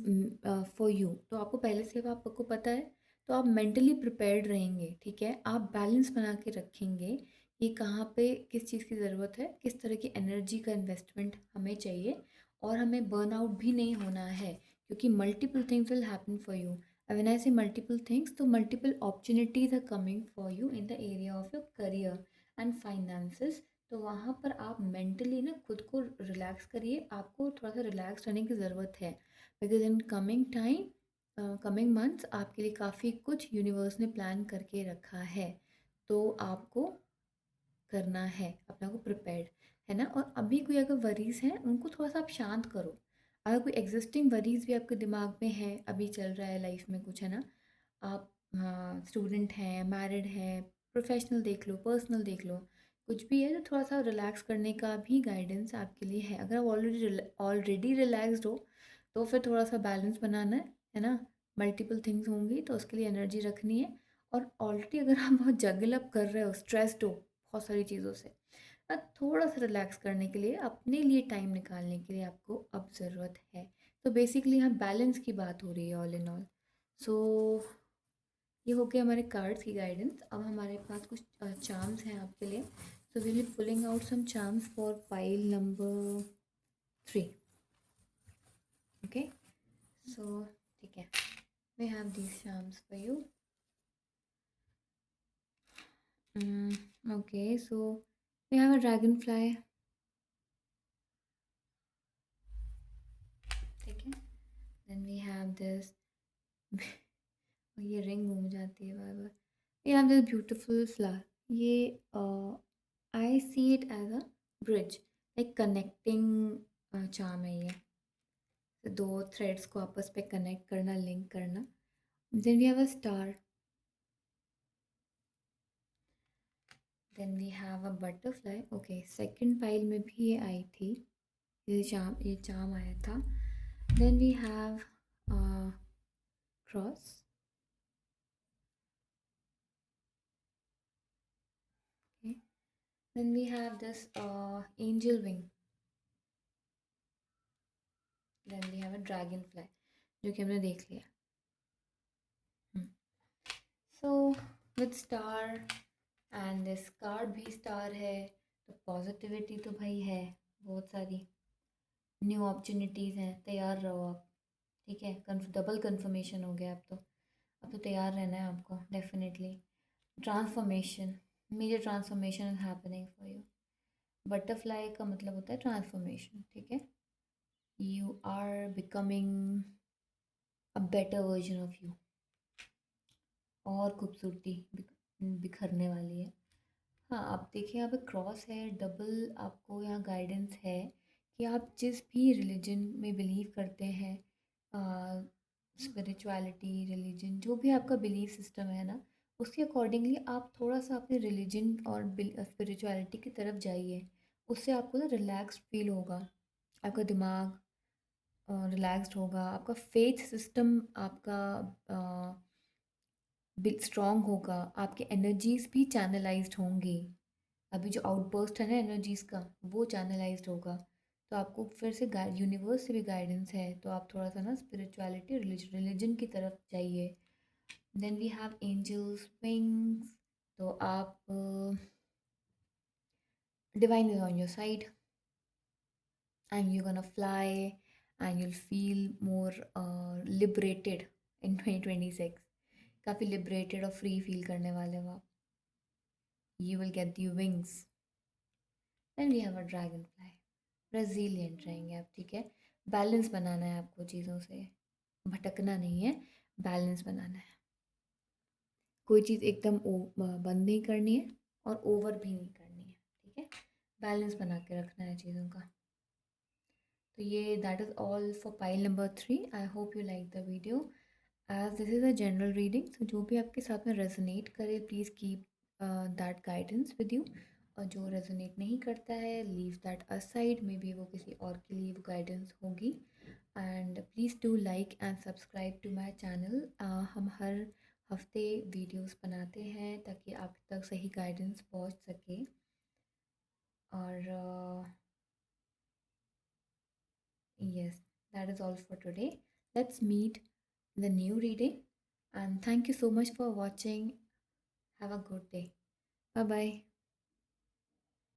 for you. तो आपको पहले से, अब आपको पता है, तो आप मेंटली प्रिपेयर्ड रहेंगे, ठीक है। आप बैलेंस बना के रखेंगे कि कहाँ पे किस चीज़ की ज़रूरत है, किस तरह की एनर्जी का इन्वेस्टमेंट हमें चाहिए, और हमें बर्न आउट भी नहीं होना है। क्योंकि multiple things will happen for you. When I say multiple things, तो multiple opportunities are coming for you in the area of your career and finances. तो वहाँ पर आप मेंटली ना खुद को रिलैक्स करिए, आपको थोड़ा सा रिलैक्स रहने की ज़रूरत है। Because in coming time, coming months आपके लिए काफ़ी कुछ यूनिवर्स ने प्लान करके रखा है। तो आपको करना है, अपना को प्रिपेयर्ड, है ना। और अभी कोई अगर वरीज़ हैं, उनको थोड़ा सा आप शांत करो। अगर कोई एग्जिस्टिंग वरीज़ भी आपके दिमाग में है, अभी चल रहा है लाइफ में कुछ, है ना, आप स्टूडेंट हैं, मैरिड हैं, प्रोफेशनल देख लो, पर्सनल देख लो, कुछ भी है, तो थोड़ा सा रिलैक्स करने का भी गाइडेंस आपके लिए है। अगर आप ऑलरेडी रिलैक्स्ड हो, तो फिर थोड़ा सा बैलेंस बनाना है ना। मल्टीपल थिंग्स होंगी तो उसके लिए एनर्जी रखनी है। और ऑलरेडी अगर आप बहुत जगल अप कर रहे हो, स्ट्रेस्ड हो बहुत सारी चीज़ों से, थोड़ा सा रिलैक्स करने के लिए, अपने लिए टाइम निकालने के लिए आपको अब ज़रूरत है। तो बेसिकली यहाँ बैलेंस की बात हो रही है, ऑल इन ऑल। सो ये हो गया हमारे कार्ड्स की गाइडेंस। अब हमारे पास कुछ चार्म्स हैं आपके लिए। So will be pulling out some charms for pile number 3। Okay, so ठीक है, we have these charms for you. Okay, so we have a dragonfly, ठीक है। देन वी हैव दिस ये रिंग घूम जाती है बार बार। We have this beautiful flower. ये I see it as a bridge, like connecting charm है ये। तो दो थ्रेड्स को आपस पे कनेक्ट करना, लिंक करना। Then we have a star, then we have a butterfly. Okay, second pile में भी ये आई थी, ये चार्म आया था। Then we have cross, okay. Then we have this angel wing. Then we have a dragonfly, जो कि हमने देख लिया। So with star and this card भी स्टार है, तो पॉजिटिविटी तो भाई है बहुत सारी। न्यू अपॉर्चुनिटीज़ हैं, तैयार रहो आप। ठीक है, डबल कन्फर्मेशन हो गया अब तो तैयार रहना है आपको definitely. Transformation, major transformation is happening for you. Butterfly का मतलब होता है ट्रांसफॉर्मेशन, ठीक है। You are becoming a better version of you. और खूबसूरती बिखरने वाली है। हाँ, आप देखिए यहाँ पे क्रॉस है, डबल आपको यहाँ गाइडेंस है कि आप जिस भी रिलीजन में बिलीव करते हैं, स्पिरिचुअलिटी, रिलीजन, जो भी आपका बिलीफ सिस्टम है ना, उसके अकॉर्डिंगली आप थोड़ा सा अपने रिलीजन और स्पिरिचुअलिटी की तरफ जाइए। उससे आपको ना रिलैक्स्ड फील होगा, आपका दिमाग रिलैक्स्ड होगा, आपका फेथ सिस्टम आपका स्ट्रॉन्ग होगा, आपकी एनर्जीज भी चैनलाइज्ड होंगी। अभी जो आउटबर्स्ट है ना एनर्जीज का, वो चैनलाइज्ड होगा। तो आपको फिर से यूनिवर्स से भी गाइडेंस है, तो आप थोड़ा सा ना स्पिरिचुअलिटी, रिलीजन की तरफ जाइए। Then we have angels wings. तो आप divine is on your side and you gonna fly and you'll feel more liberated in 2026। काफ़ी लिबरेटेड और फ्री फील करने वाले हो आप। You will get the wings. Then we have a dragonfly. Resilient रहेंगे आप, ठीक है। बैलेंस बनाना है आपको चीज़ों से, भटकना नहीं है, बैलेंस बनाना है। कोई चीज़ एकदम बंद नहीं करनी है और ओवर भी नहीं करनी है, ठीक है। बैलेंस बना के रखना है चीज़ों का। तो ये that is all for pile number 3। I hope you like the video. As this is a general reading, तो जो भी आपके साथ में रेजोनेट करे please keep that guidance with you. और जो रेजोनेट नहीं करता है leave that aside, maybe वो किसी और के लिए वो गाइडेंस होगी। And please do like and subscribe to my channel. हम हर हफ्ते वीडियोस बनाते हैं ताकि आप तक सही गाइडेंस पहुंच सके। और yes, that is all for today. Let's meet in the new reading. And thank you so much for watching. Have a good day. Bye bye.